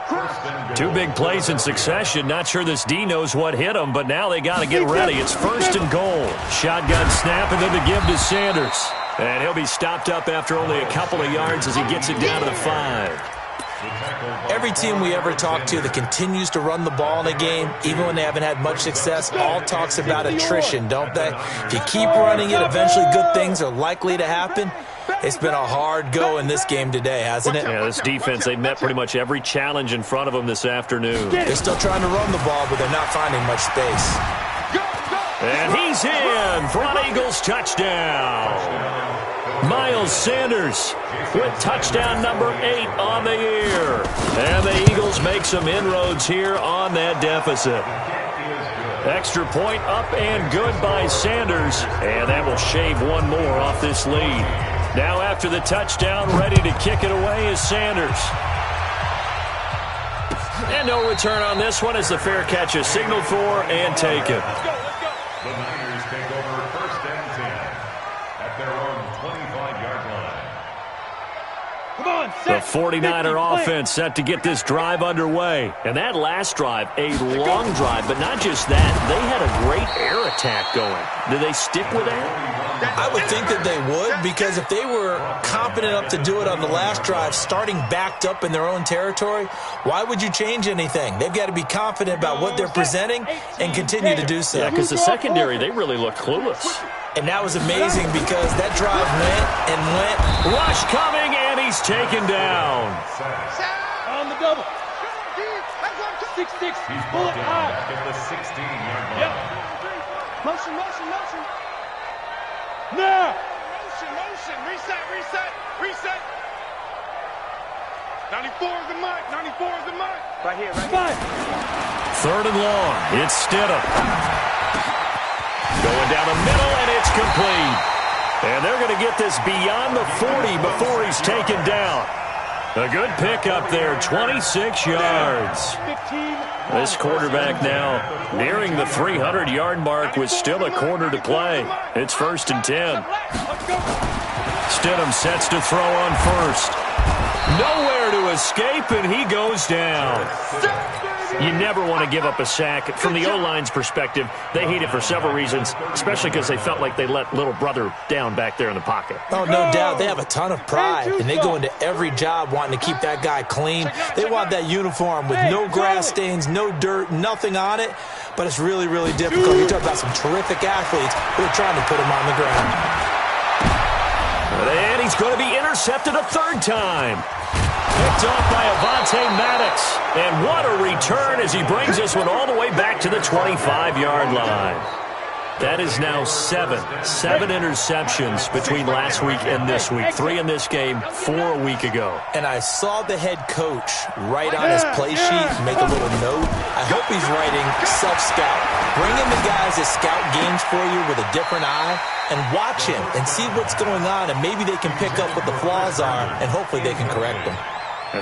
2 big plays in succession. Not sure this D knows what hit him, but now they got to get ready. It's 1st and goal. Shotgun snap and then the give to Sanders. And he'll be stopped up after only a couple of yards as he gets it down to the 5. Every team we ever talk to that continues to run the ball in a game, even when they haven't had much success, all talks about attrition, don't they? If you keep running it, eventually good things are likely to happen. It's been a hard go in this game today, hasn't it? Yeah, this defense, they met pretty much every challenge in front of them this afternoon. They're still trying to run the ball, but they're not finding much space. And he's in for an Eagles touchdown. Miles Sanders with touchdown number 8 on the year. And the Eagles make some inroads here on that deficit. Extra point up and good by Sanders. And that will shave one more off this lead. Now after the touchdown, ready to kick it away is Sanders. And no return on this one as the fair catch is signaled for and taken. The Niners take over 1st and 10 at their own 25-yard line. Come on, The 49er offense set to get this drive underway. And that last drive, a long drive, but not just that. They had a great air attack going. Do they stick with that? I would think that they would, because if they were competent enough to do it on the last drive, starting backed up in their own territory, why would you change anything? They've got to be confident about what they're presenting and continue to do so. Yeah, because the secondary, they really look clueless. And that was amazing because that drive went and went. Rush coming, and he's taken down. On the double. 6-6. Bullet high. At the 16-yard line. Yep. Motion, motion, motion. Now. Motion, motion. Reset. 94 is the mark. 94 is the mark. Right here, right here. 5. 3rd and long. It's Stidham. Going down the middle, and it's complete. And they're going to get this beyond the 40 before he's taken down. A good pickup there, 26 yards. 15. This quarterback now nearing the 300-yard mark with still a quarter to play. It's 1st and 10. Stidham sets to throw on 1st. Nowhere to escape, and he goes down. You never want to give up a sack. From the O-line's perspective, they hate it for several reasons, especially because they felt like they let little brother down back there in the pocket. Oh, no doubt. They have a ton of pride, and they go into every job wanting to keep that guy clean. They want that uniform with no grass stains, no dirt, nothing on it, but it's really, really difficult. You talk about some terrific athletes who are trying to put him on the ground. And he's going to be intercepted a 3rd time. Picked off by Avonte Maddox. And what a return as he brings this one all the way back to the 25-yard line. That is now 7 interceptions between last week and this week. 3 in this game, 4 a week ago. And I saw the head coach write on his play sheet, make a little note. I hope he's writing self-scout. Bring in the guys that scout games for you with a different eye and watch him and see what's going on, and maybe they can pick up what the flaws are, and hopefully they can correct them.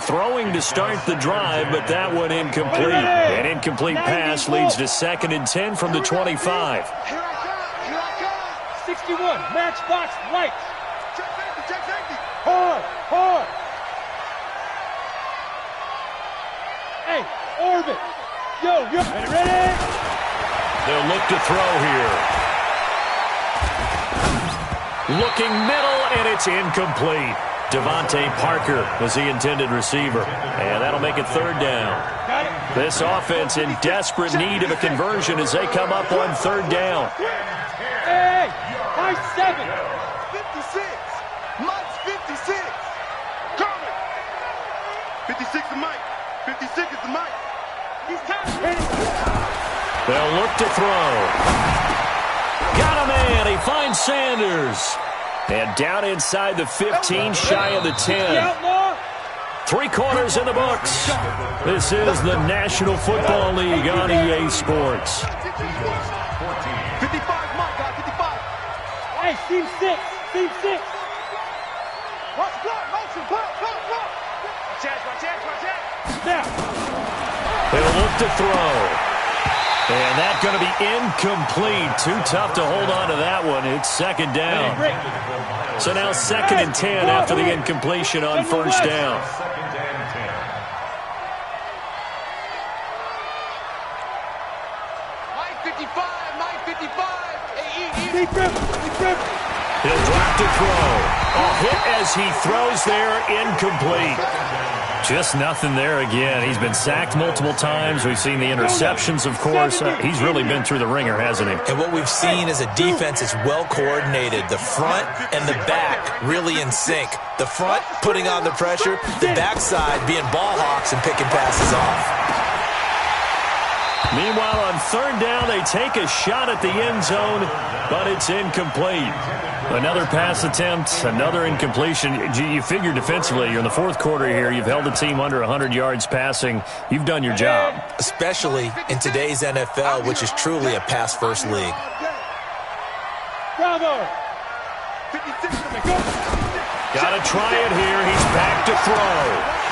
Throwing to start the drive, but that one incomplete. An incomplete pass leads to 2nd and 10 from the 25. Here I come. 61. Matchbox right. Check safety. Hard. Hey, orbit. Yo. Ready? They'll look to throw here. Looking middle, and it's incomplete. Devontae Parker was the intended receiver. And that'll make it 3rd down. This offense in desperate need of a conversion as they come up on 3rd down. Hey, high 7. 56. Mike's 56. Coming. 56 is Mike. 56 is the Mike. He's tired. They'll look to throw. Got a man. He finds Sanders. And down inside the 15, shy of the 10. 3 quarters in the books. This is the National Football League on EA Sports. 55, my God, 55. Hey, team 6. Team 6. Watch motion, block. Watch out. Snap. They'll look to throw. And that's going to be incomplete. Too tough to hold on to that one. It's second down. So now 2nd and 10 after the incompletion on first down. Mike 55. Hey, Deep grip. He'll drop to throw. A hit as he throws there, incomplete. Just nothing there again. He's been sacked multiple times. We've seen the interceptions, of course. He's really been through the ringer, hasn't he? And what we've seen is a defense that's well coordinated. The front and the back really in sync. The front putting on the pressure, the backside being ball hawks and picking passes off. Meanwhile, on third down, they take a shot at the end zone, but it's incomplete. Another pass attempt, another incompletion. You figure defensively, you're in the fourth quarter here. You've held the team under 100 yards passing. You've done your job. Especially in today's NFL, which is truly a pass-first league. Bravo. 56. Got to try it here. He's back to throw.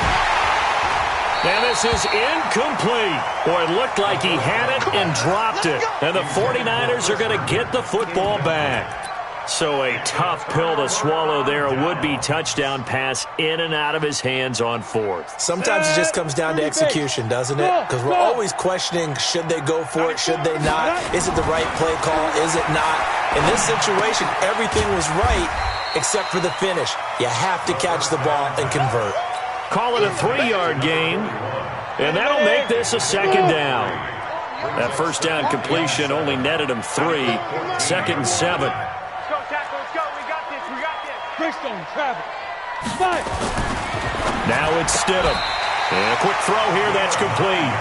And this is incomplete. Boy, it looked like he had it and dropped it. And the 49ers are going to get the football back. So a tough pill to swallow there. A would-be touchdown pass in and out of his hands on fourth. Sometimes it just comes down to execution, doesn't it? Because we're always questioning, should they go for it, should they not? Is it the right play call, is it not? In this situation, everything was right except for the finish. You have to catch the ball and convert. Call it a 3-yard gain, and that'll make this a second down. That first down completion only netted him 3. 2nd and 7. Let's go. We got this. Greystone, travel. Fight. Now it's Stidham. And a quick throw here, that's complete.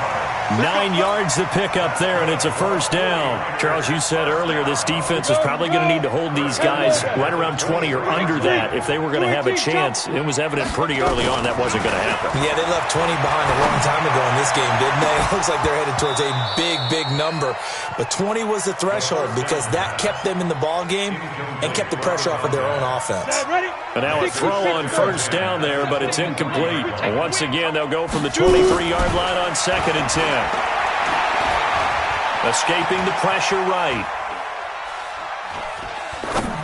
9 yards to pick up there, and it's a first down. Charles, you said earlier this defense is probably going to need to hold these guys right around 20 or under that if they were going to have a chance. It was evident pretty early on that wasn't going to happen. Yeah, they left 20 behind a long time ago in this game, didn't they? It looks like they're headed towards a big number. But 20 was the threshold because that kept them in the ball game and kept the pressure off of their own offense. And now a throw on first down there, but it's incomplete. And once again, they'll go from the 23-yard line on 2nd and 10. Escaping the pressure right.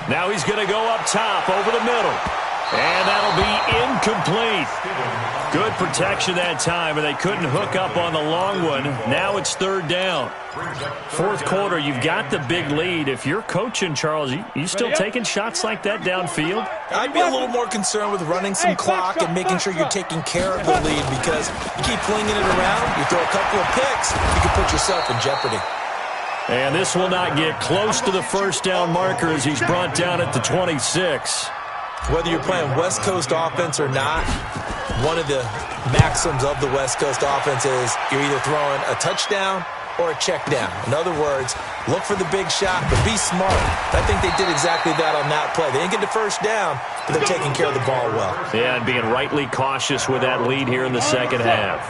Now he's going to go up top over the middle. And that'll be incomplete. Good protection that time, and they couldn't hook up on the long one. Now it's third down. Fourth quarter, you've got the big lead. If you're coaching, Charles, you still taking shots like that downfield? I'd be a little more concerned with running some clock and making sure you're taking care of the lead because you keep flinging it around, you throw a couple of picks, you can put yourself in jeopardy. And this will not get close to the first down marker as he's brought down at the 26. Whether you're playing West Coast offense or not, one of the maxims of the West Coast offense is you're either throwing a touchdown or a check down. In other words, look for the big shot, but be smart. I think they did exactly that on that play. They didn't get the first down, but they're taking care of the ball well. Yeah, and being rightly cautious with that lead here in the second half.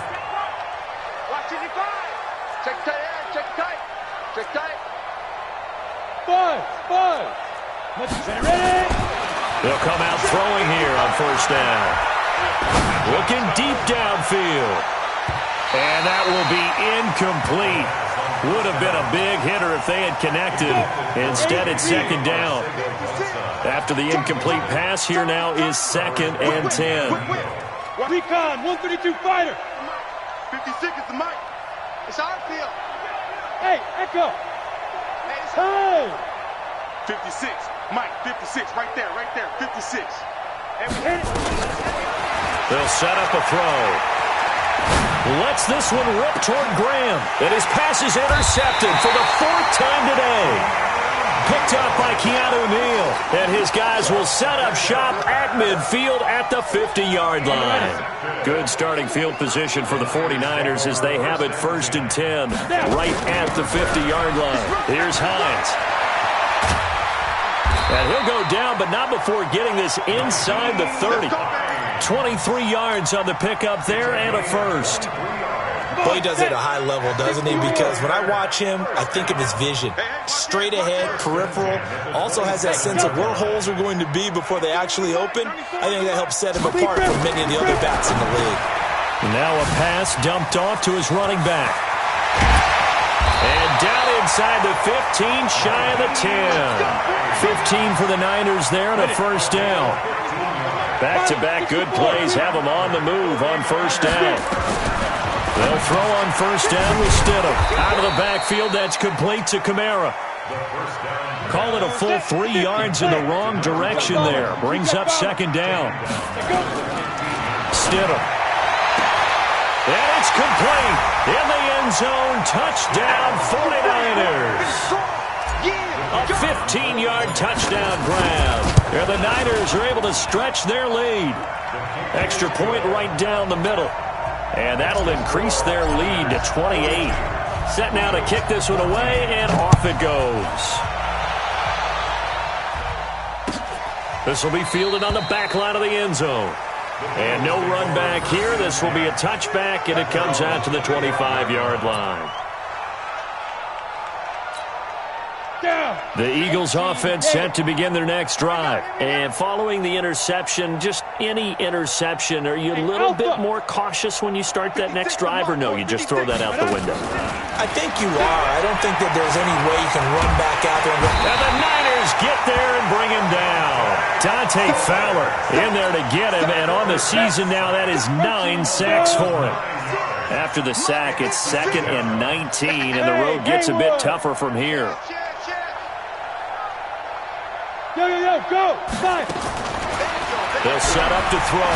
Watch it, 5. Check tight. Five. Ready? They'll come out throwing here on first down. Looking deep downfield. And that will be incomplete. Would have been a big hitter if they had connected. Instead, it's second down. After the incomplete pass, here now is 2nd and 10. Recon, 132 fighter. 56 is the mic. It's our field. Hey, Echo. Hey. 56. Mike, 56. Right there. 56. And we hit it. They'll set up a throw. Lets this one rip toward Graham. And his pass is intercepted for the 4th time today. Picked up by Keanu Neal. And his guys will set up shop at midfield at the 50-yard line. Good starting field position for the 49ers as they have it 1st and 10 right at the 50-yard line. Here's Hines. And he'll go down, but not before getting this inside the 30. 23 yards on the pickup there and a first. Boy, he does it at a high level, doesn't he? Because when I watch him, I think of his vision. Straight ahead, peripheral. Also has that sense of where holes are going to be before they actually open. I think that helps set him apart from many of the other backs in the league. Now a pass dumped off to his running back. And down inside the 15, shy of the 10. 15 for the Niners there and a first down. Back-to-back good plays have them on the move on first down. They'll throw on first down with Stidham. Out of the backfield, that's complete to Kamara. Call it a full 3 yards in the wrong direction there. Brings up second down. Stidham. And it's complete. In the end zone, touchdown 49ers. A 15-yard touchdown grab. And the Niners are able to stretch their lead. Extra point right down the middle. And that'll increase their lead to 28. Set now to kick this one away, and off it goes. This will be fielded on the back line of the end zone. And no run back here. This will be a touchback, and it comes out to the 25-yard line. The Eagles offense set to begin their next drive. And following the interception, just any interception, are you a little bit more cautious when you start that next drive, or no, you just throw that out the window? I think you are. I don't think that there's any way you can run back out there. And the Niners get there and bring him down. Dante Fowler in there to get him, and on the season now, that is 9 sacks for him. After the sack, it's 2nd and 19, and the road gets a bit tougher from here. Yo, go! 5! They'll set up to throw.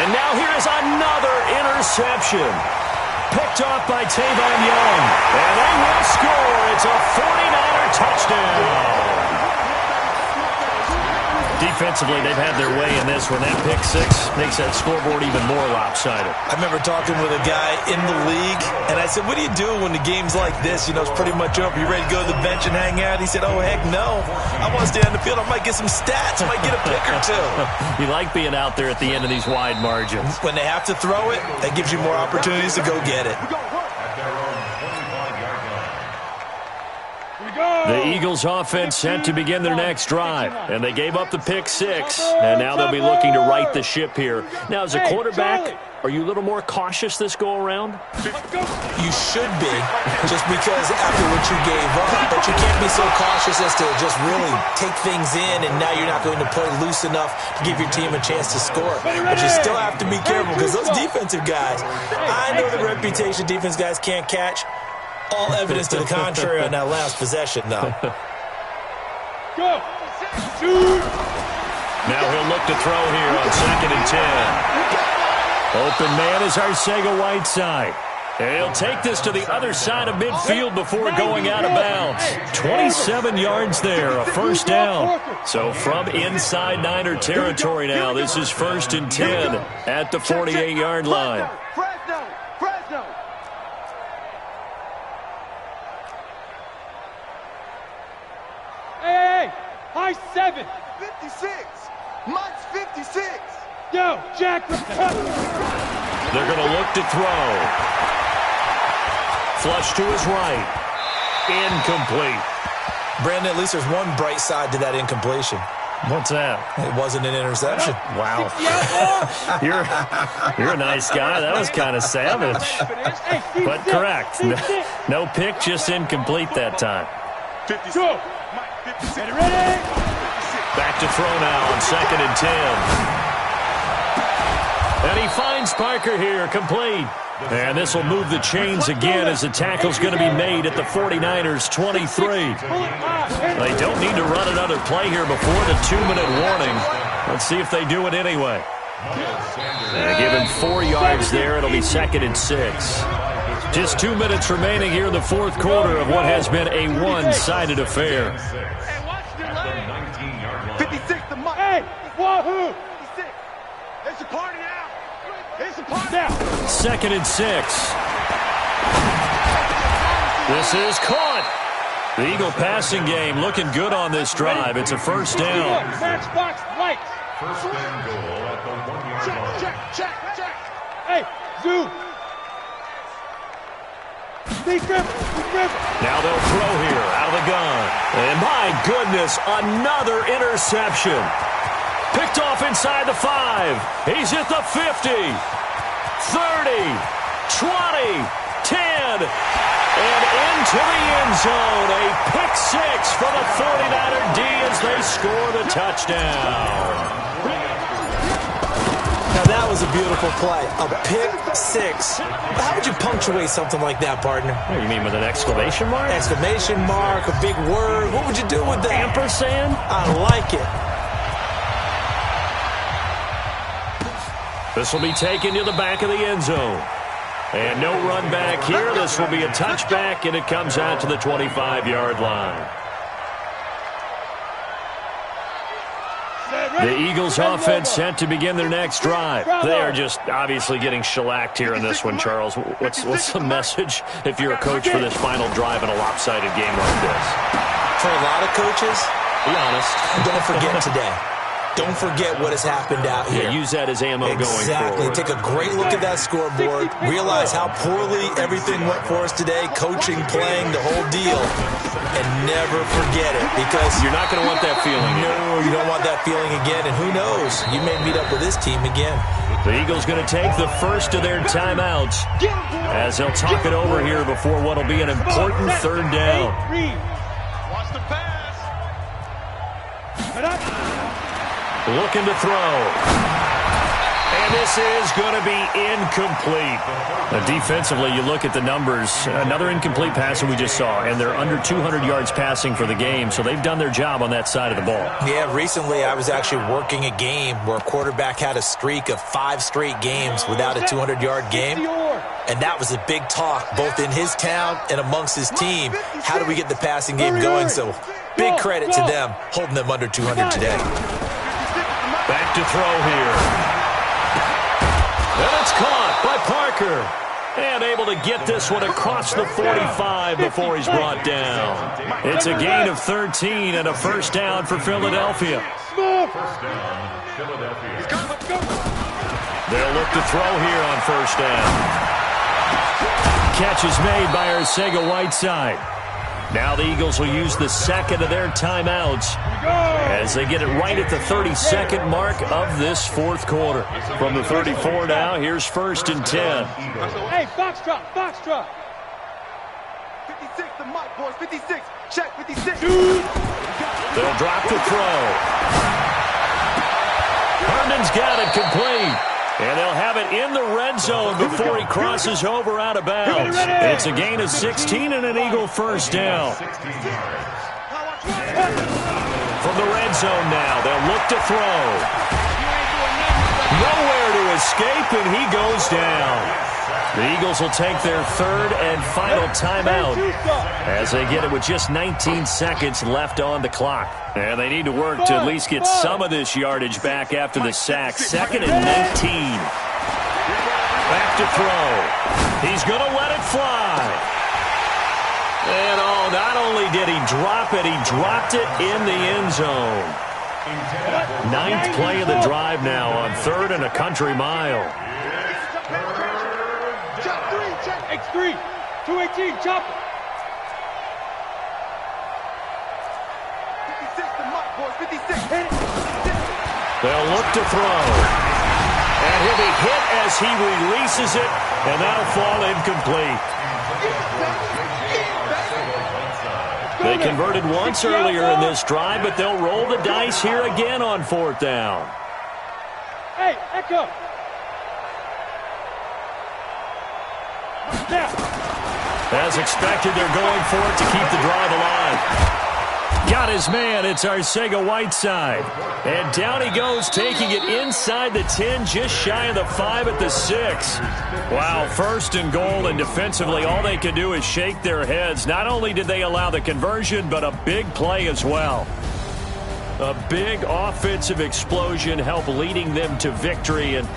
And now here is another interception. Picked off by Tavon Young. And they will score. It's a 49er touchdown. Defensively, they've had their way in this one. That pick six makes that scoreboard even more lopsided. I remember talking with a guy in the league, and I said, what do you do when the game's like this? You know, it's pretty much over. You ready to go to the bench and hang out? He said, oh, heck no. I want to stay on the field. I might get some stats. I might get a pick or two. You like being out there at the end of these wide margins. When they have to throw it, that gives you more opportunities to go get it. The Eagles offense set to begin their next drive, and they gave up the pick six, and now they'll be looking to right the ship here. Now, as a quarterback, are you a little more cautious this go-around? You should be, just because after what you gave up, but you can't be so cautious as to just really take things in, and now you're not going to play loose enough to give your team a chance to score. But you still have to be careful, because those defensive guys, I know the reputation defense guys can't catch. All evidence to the contrary on that last possession, though. Go! Shoot! Now he'll look to throw here on 2nd and 10. Open man is Arcega-Whiteside. And he'll take this to the other side of midfield before going out of bounds. 27 yards there, a first down. So from inside Niner territory now, this is 1st and 10 at the 48-yard line. High 7. 56. Mike's 56. Yo, Jack. They're going to look to throw. Flush to his right. Incomplete. Brandon, at least there's one bright side to that incompletion. What's that? It wasn't an interception. Wow. You're a nice guy. That was kind of savage. But correct. No pick, just incomplete that time. 52. Ready? Back to throw now on 2nd and 10. And he finds Parker here, complete. And this will move the chains again as the tackle's going to be made at the 49ers' 23. They don't need to run another play here before the 2-minute warning. Let's see if they do it anyway. And give him 4 yards there. It'll be 2nd and 6. Just 2 minutes remaining here in the fourth quarter of what has been a one-sided affair. 56 to Mike. Hey, wahoo! 56. It's a party now. It's a party now. 2nd and 6. This is caught. The Eagle passing game looking good on this drive. It's a first down. Matchbox lights. First and goal at the 1-yard line. Check. Hey, Zoo. Stay dribble. Now they'll throw here out of the gun. And my goodness, another interception. Picked off inside the 5. He's at the 50, 30, 20, 10, and into the end zone. A pick 6 for the 49er D as they score the touchdown. Now that was a beautiful play. A pick 6. How would you punctuate something like that, partner? What do you mean, with an exclamation mark? Exclamation mark, a big word. What would you do with that? Ampersand? I like it. This will be taken to the back of the end zone. And no run back here. This will be a touchback, and it comes out to the 25-yard line. The Eagles offense set to begin their next drive. They are just obviously getting shellacked here in this one, Charles. What's the message if you're a coach for this final drive in a lopsided game like this? For a lot of coaches, be honest. Don't forget today. Don't forget what has happened out here. Yeah, use that as ammo going forward. Exactly. Take a great look at that scoreboard. Realize how poorly everything went for us today. Coaching, playing, the whole deal. And never forget it, because you're not going to want that feeling. No, you don't want that feeling again. And who knows? You may meet up with this team again. The Eagles going to take the first of their timeouts as they'll talk it over here before what will be an important third down. Watch the pass. Looking to throw. And this is going to be incomplete. Defensively, you look at the numbers. Another incomplete pass that we just saw, and they're under 200 yards passing for the game, so they've done their job on that side of the ball. Yeah, recently I was actually working a game where a quarterback had a streak of 5 straight games without a 200-yard game, and that was a big talk both in his town and amongst his team. How do we get the passing game going? So big credit to them holding them under 200 today. Back to throw here. And it's caught by Parker. And able to get this one across the 45 before he's brought down. It's a gain of 13 and a first down for Philadelphia. First down, Philadelphia. They'll look to throw here on first down. Catch is made by Arcega-Whiteside. Now the Eagles will use the second of their timeouts as they get it right at the 32nd mark of this fourth quarter. From the 34 now, here's first and 10. Hey, box drop. 56, the mic, boys. 56. Check, 56. They'll drop the throw. Herndon's got it complete. And they'll have it in the red zone before he crosses over out of bounds. It's a gain of 16 and an Eagle first down. From the red zone now, they'll look to throw. Nowhere to escape, and he goes down. The Eagles will take their third and final timeout as they get it with just 19 seconds left on the clock. And they need to work to at least get some of this yardage back after the sack. Second and 19. Back to throw. He's going to let it fly. And not only did he drop it, he dropped it in the end zone. 9th play of the drive now on 3rd and a country mile. X3, 218, chop it. 56, the mic, boys. 56. They'll look to throw. And he'll be hit as he releases it, and that'll fall incomplete. They converted once earlier in this drive, but they'll roll the dice here again on 4th down. Hey, Echo. As expected, they're going for it to keep the drive alive. Got his man. It's Arcega-Whiteside. And down he goes, taking it inside the 10, just shy of the 5 at the 6. Wow, first and goal, and defensively, all they can do is shake their heads. Not only did they allow the conversion, but a big play as well. A big offensive explosion helped leading them to victory. And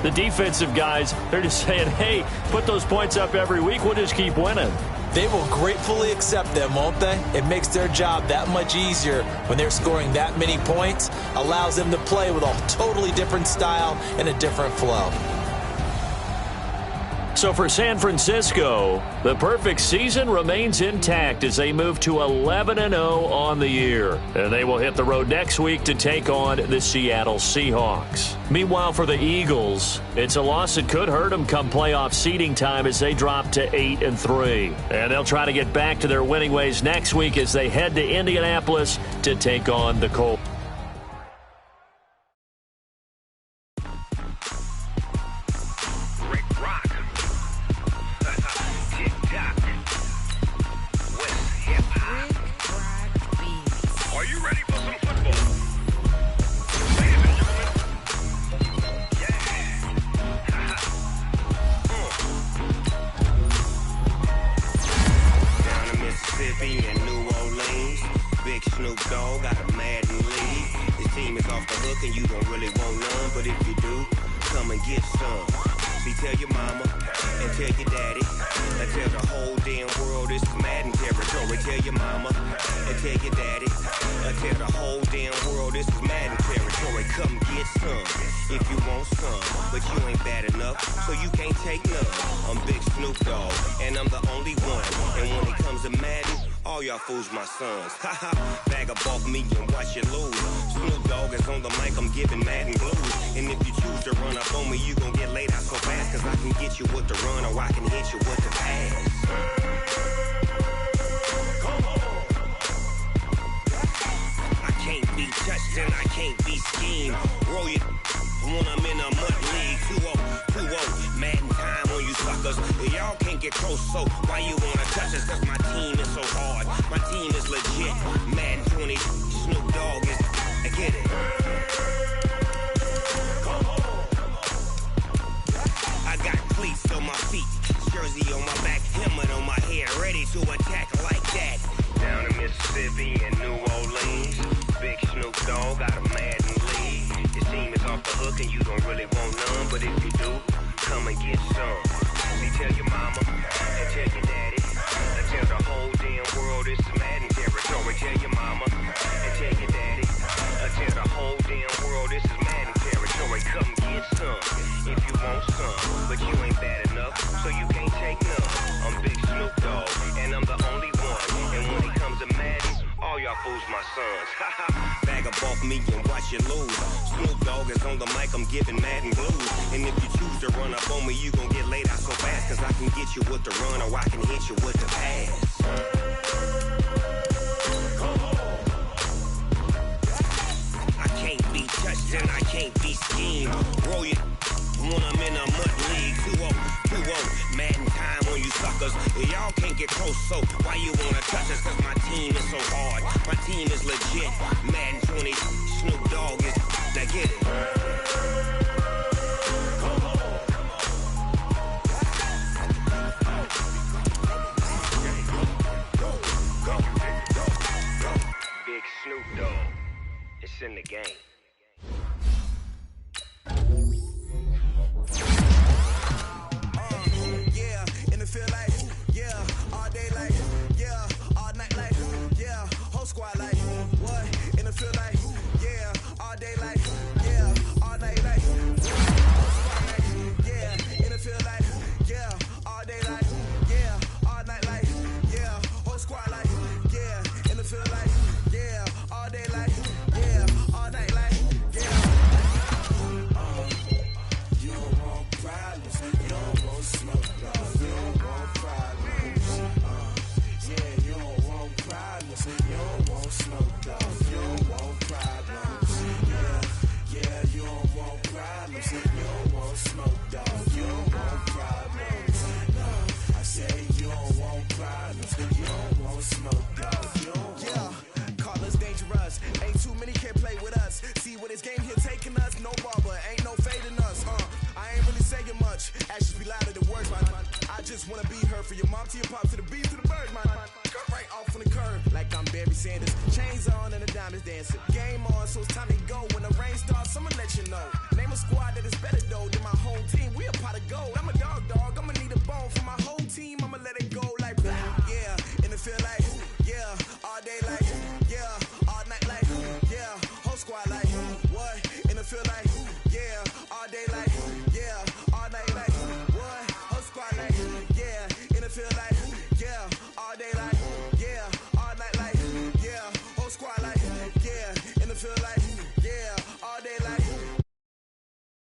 the defensive guys, they're just saying, hey, put those points up every week. We'll just keep winning. They will gratefully accept them, won't they? It makes their job that much easier when they're scoring that many points, allows them to play with a totally different style and a different flow. So for San Francisco, the perfect season remains intact as they move to 11-0 on the year. And they will hit the road next week to take on the Seattle Seahawks. Meanwhile, for the Eagles, it's a loss that could hurt them come playoff seeding time as they drop to 8-3. And they'll try to get back to their winning ways next week as they head to Indianapolis to take on the Colts. and New Orleans. Big Snoop Dogg got a Madden league. His team is off the hook and you don't really want none, but if you do, come and get some. See, tell your mama and tell your daddy and tell the whole damn world this is Madden territory. Tell your mama and tell your daddy and tell the whole damn world this is Madden territory. Come get some if you want some, but you ain't bad enough, so you can't take none. I'm Big Snoop Dogg and I'm the only one. And when it comes to Madden, all y'all fools my sons. Haha, bag up off me and watch you lose. Snoop Dogg is on the mic, I'm giving Madden blues. And if you choose to run up on me, you gon' get laid out so fast. Cause I can get you with the run or I can hit you with the pass. I can't be touched and I can't be schemed. Roll it when I'm in a mud league. 2-0, Madden time on you suckers. Y'all can't get close, so why you wanna touch us? Cause my team is so hard, my team is legit. Madden 20, Snoop Dogg is, I get it. I got cleats on my feet, jersey on my back, helmet on my head, ready to attack like that. Down in Mississippi and New Orleans, Big Snoop Dogg got a Madden league. His team is off the hook and you don't really want none, but if you do, come and get some. See, tell your mama and tell your daddy and tell the whole damn world this is Madden territory. Tell your mama and tell your daddy and tell the whole damn world this is Madden territory. Come get some if you want some, but you ain't bad enough, so you can't take none. I'm Big Snoop Dogg and I'm the only one. And when it comes to Madden, all y'all fools my sons. Bag up off me and watch you lose. Snoop Dogg is on the mic, I'm giving Madden blues. And if you choose to run up on me, you gon' get laid out so fast. Cause I can get you with the run or I can hit you with the pass. I can't be touched and I can't be schemed. Roll it when I'm in a mud league. 2-0, Madden time on you suckers. Y'all can't get close, so why you wanna touch us? Cause my team is so hard, my team is legit. Madden 20, Snoop Dogg is, now get it. Big Snoop Dogg, it's in the game. Yeah, in the field like, yeah, all day like, yeah, all night like, yeah, whole squad like, what? In the field like, yeah, all day like, yeah, all night like, whole squad like, yeah, in the field like, yeah, all day like, yeah, all night like, yeah, whole squad like, yeah, in the field like, yeah, all day like, yeah, all night like, yeah. You don't want problems, you don't want smoke, you don't want problems. Yeah, you don't want problems, you don't want smoke, you don't want problems. Yeah, you don't want problems, you don't want smoke, you don't want problems. I say you don't want problems, you don't want smoke, you don't want. Yeah, call us dangerous, ain't too many can play with us. See what this game here taking us, no barber, ain't no fading us. I ain't really saying much, actions be louder than words, man. I just wanna be heard from your mom to your pop to the beat to the bird, man. Cut right off on the curb, like I'm Barry Sanders. Chains on and the diamonds dancing. Game on, so it's time to go. When the rain starts, I'ma let you know. Name a squad that is better though than my whole team. We a pot of gold. I'm a dog, I'ma need a bone for my whole team. I'ma let it go.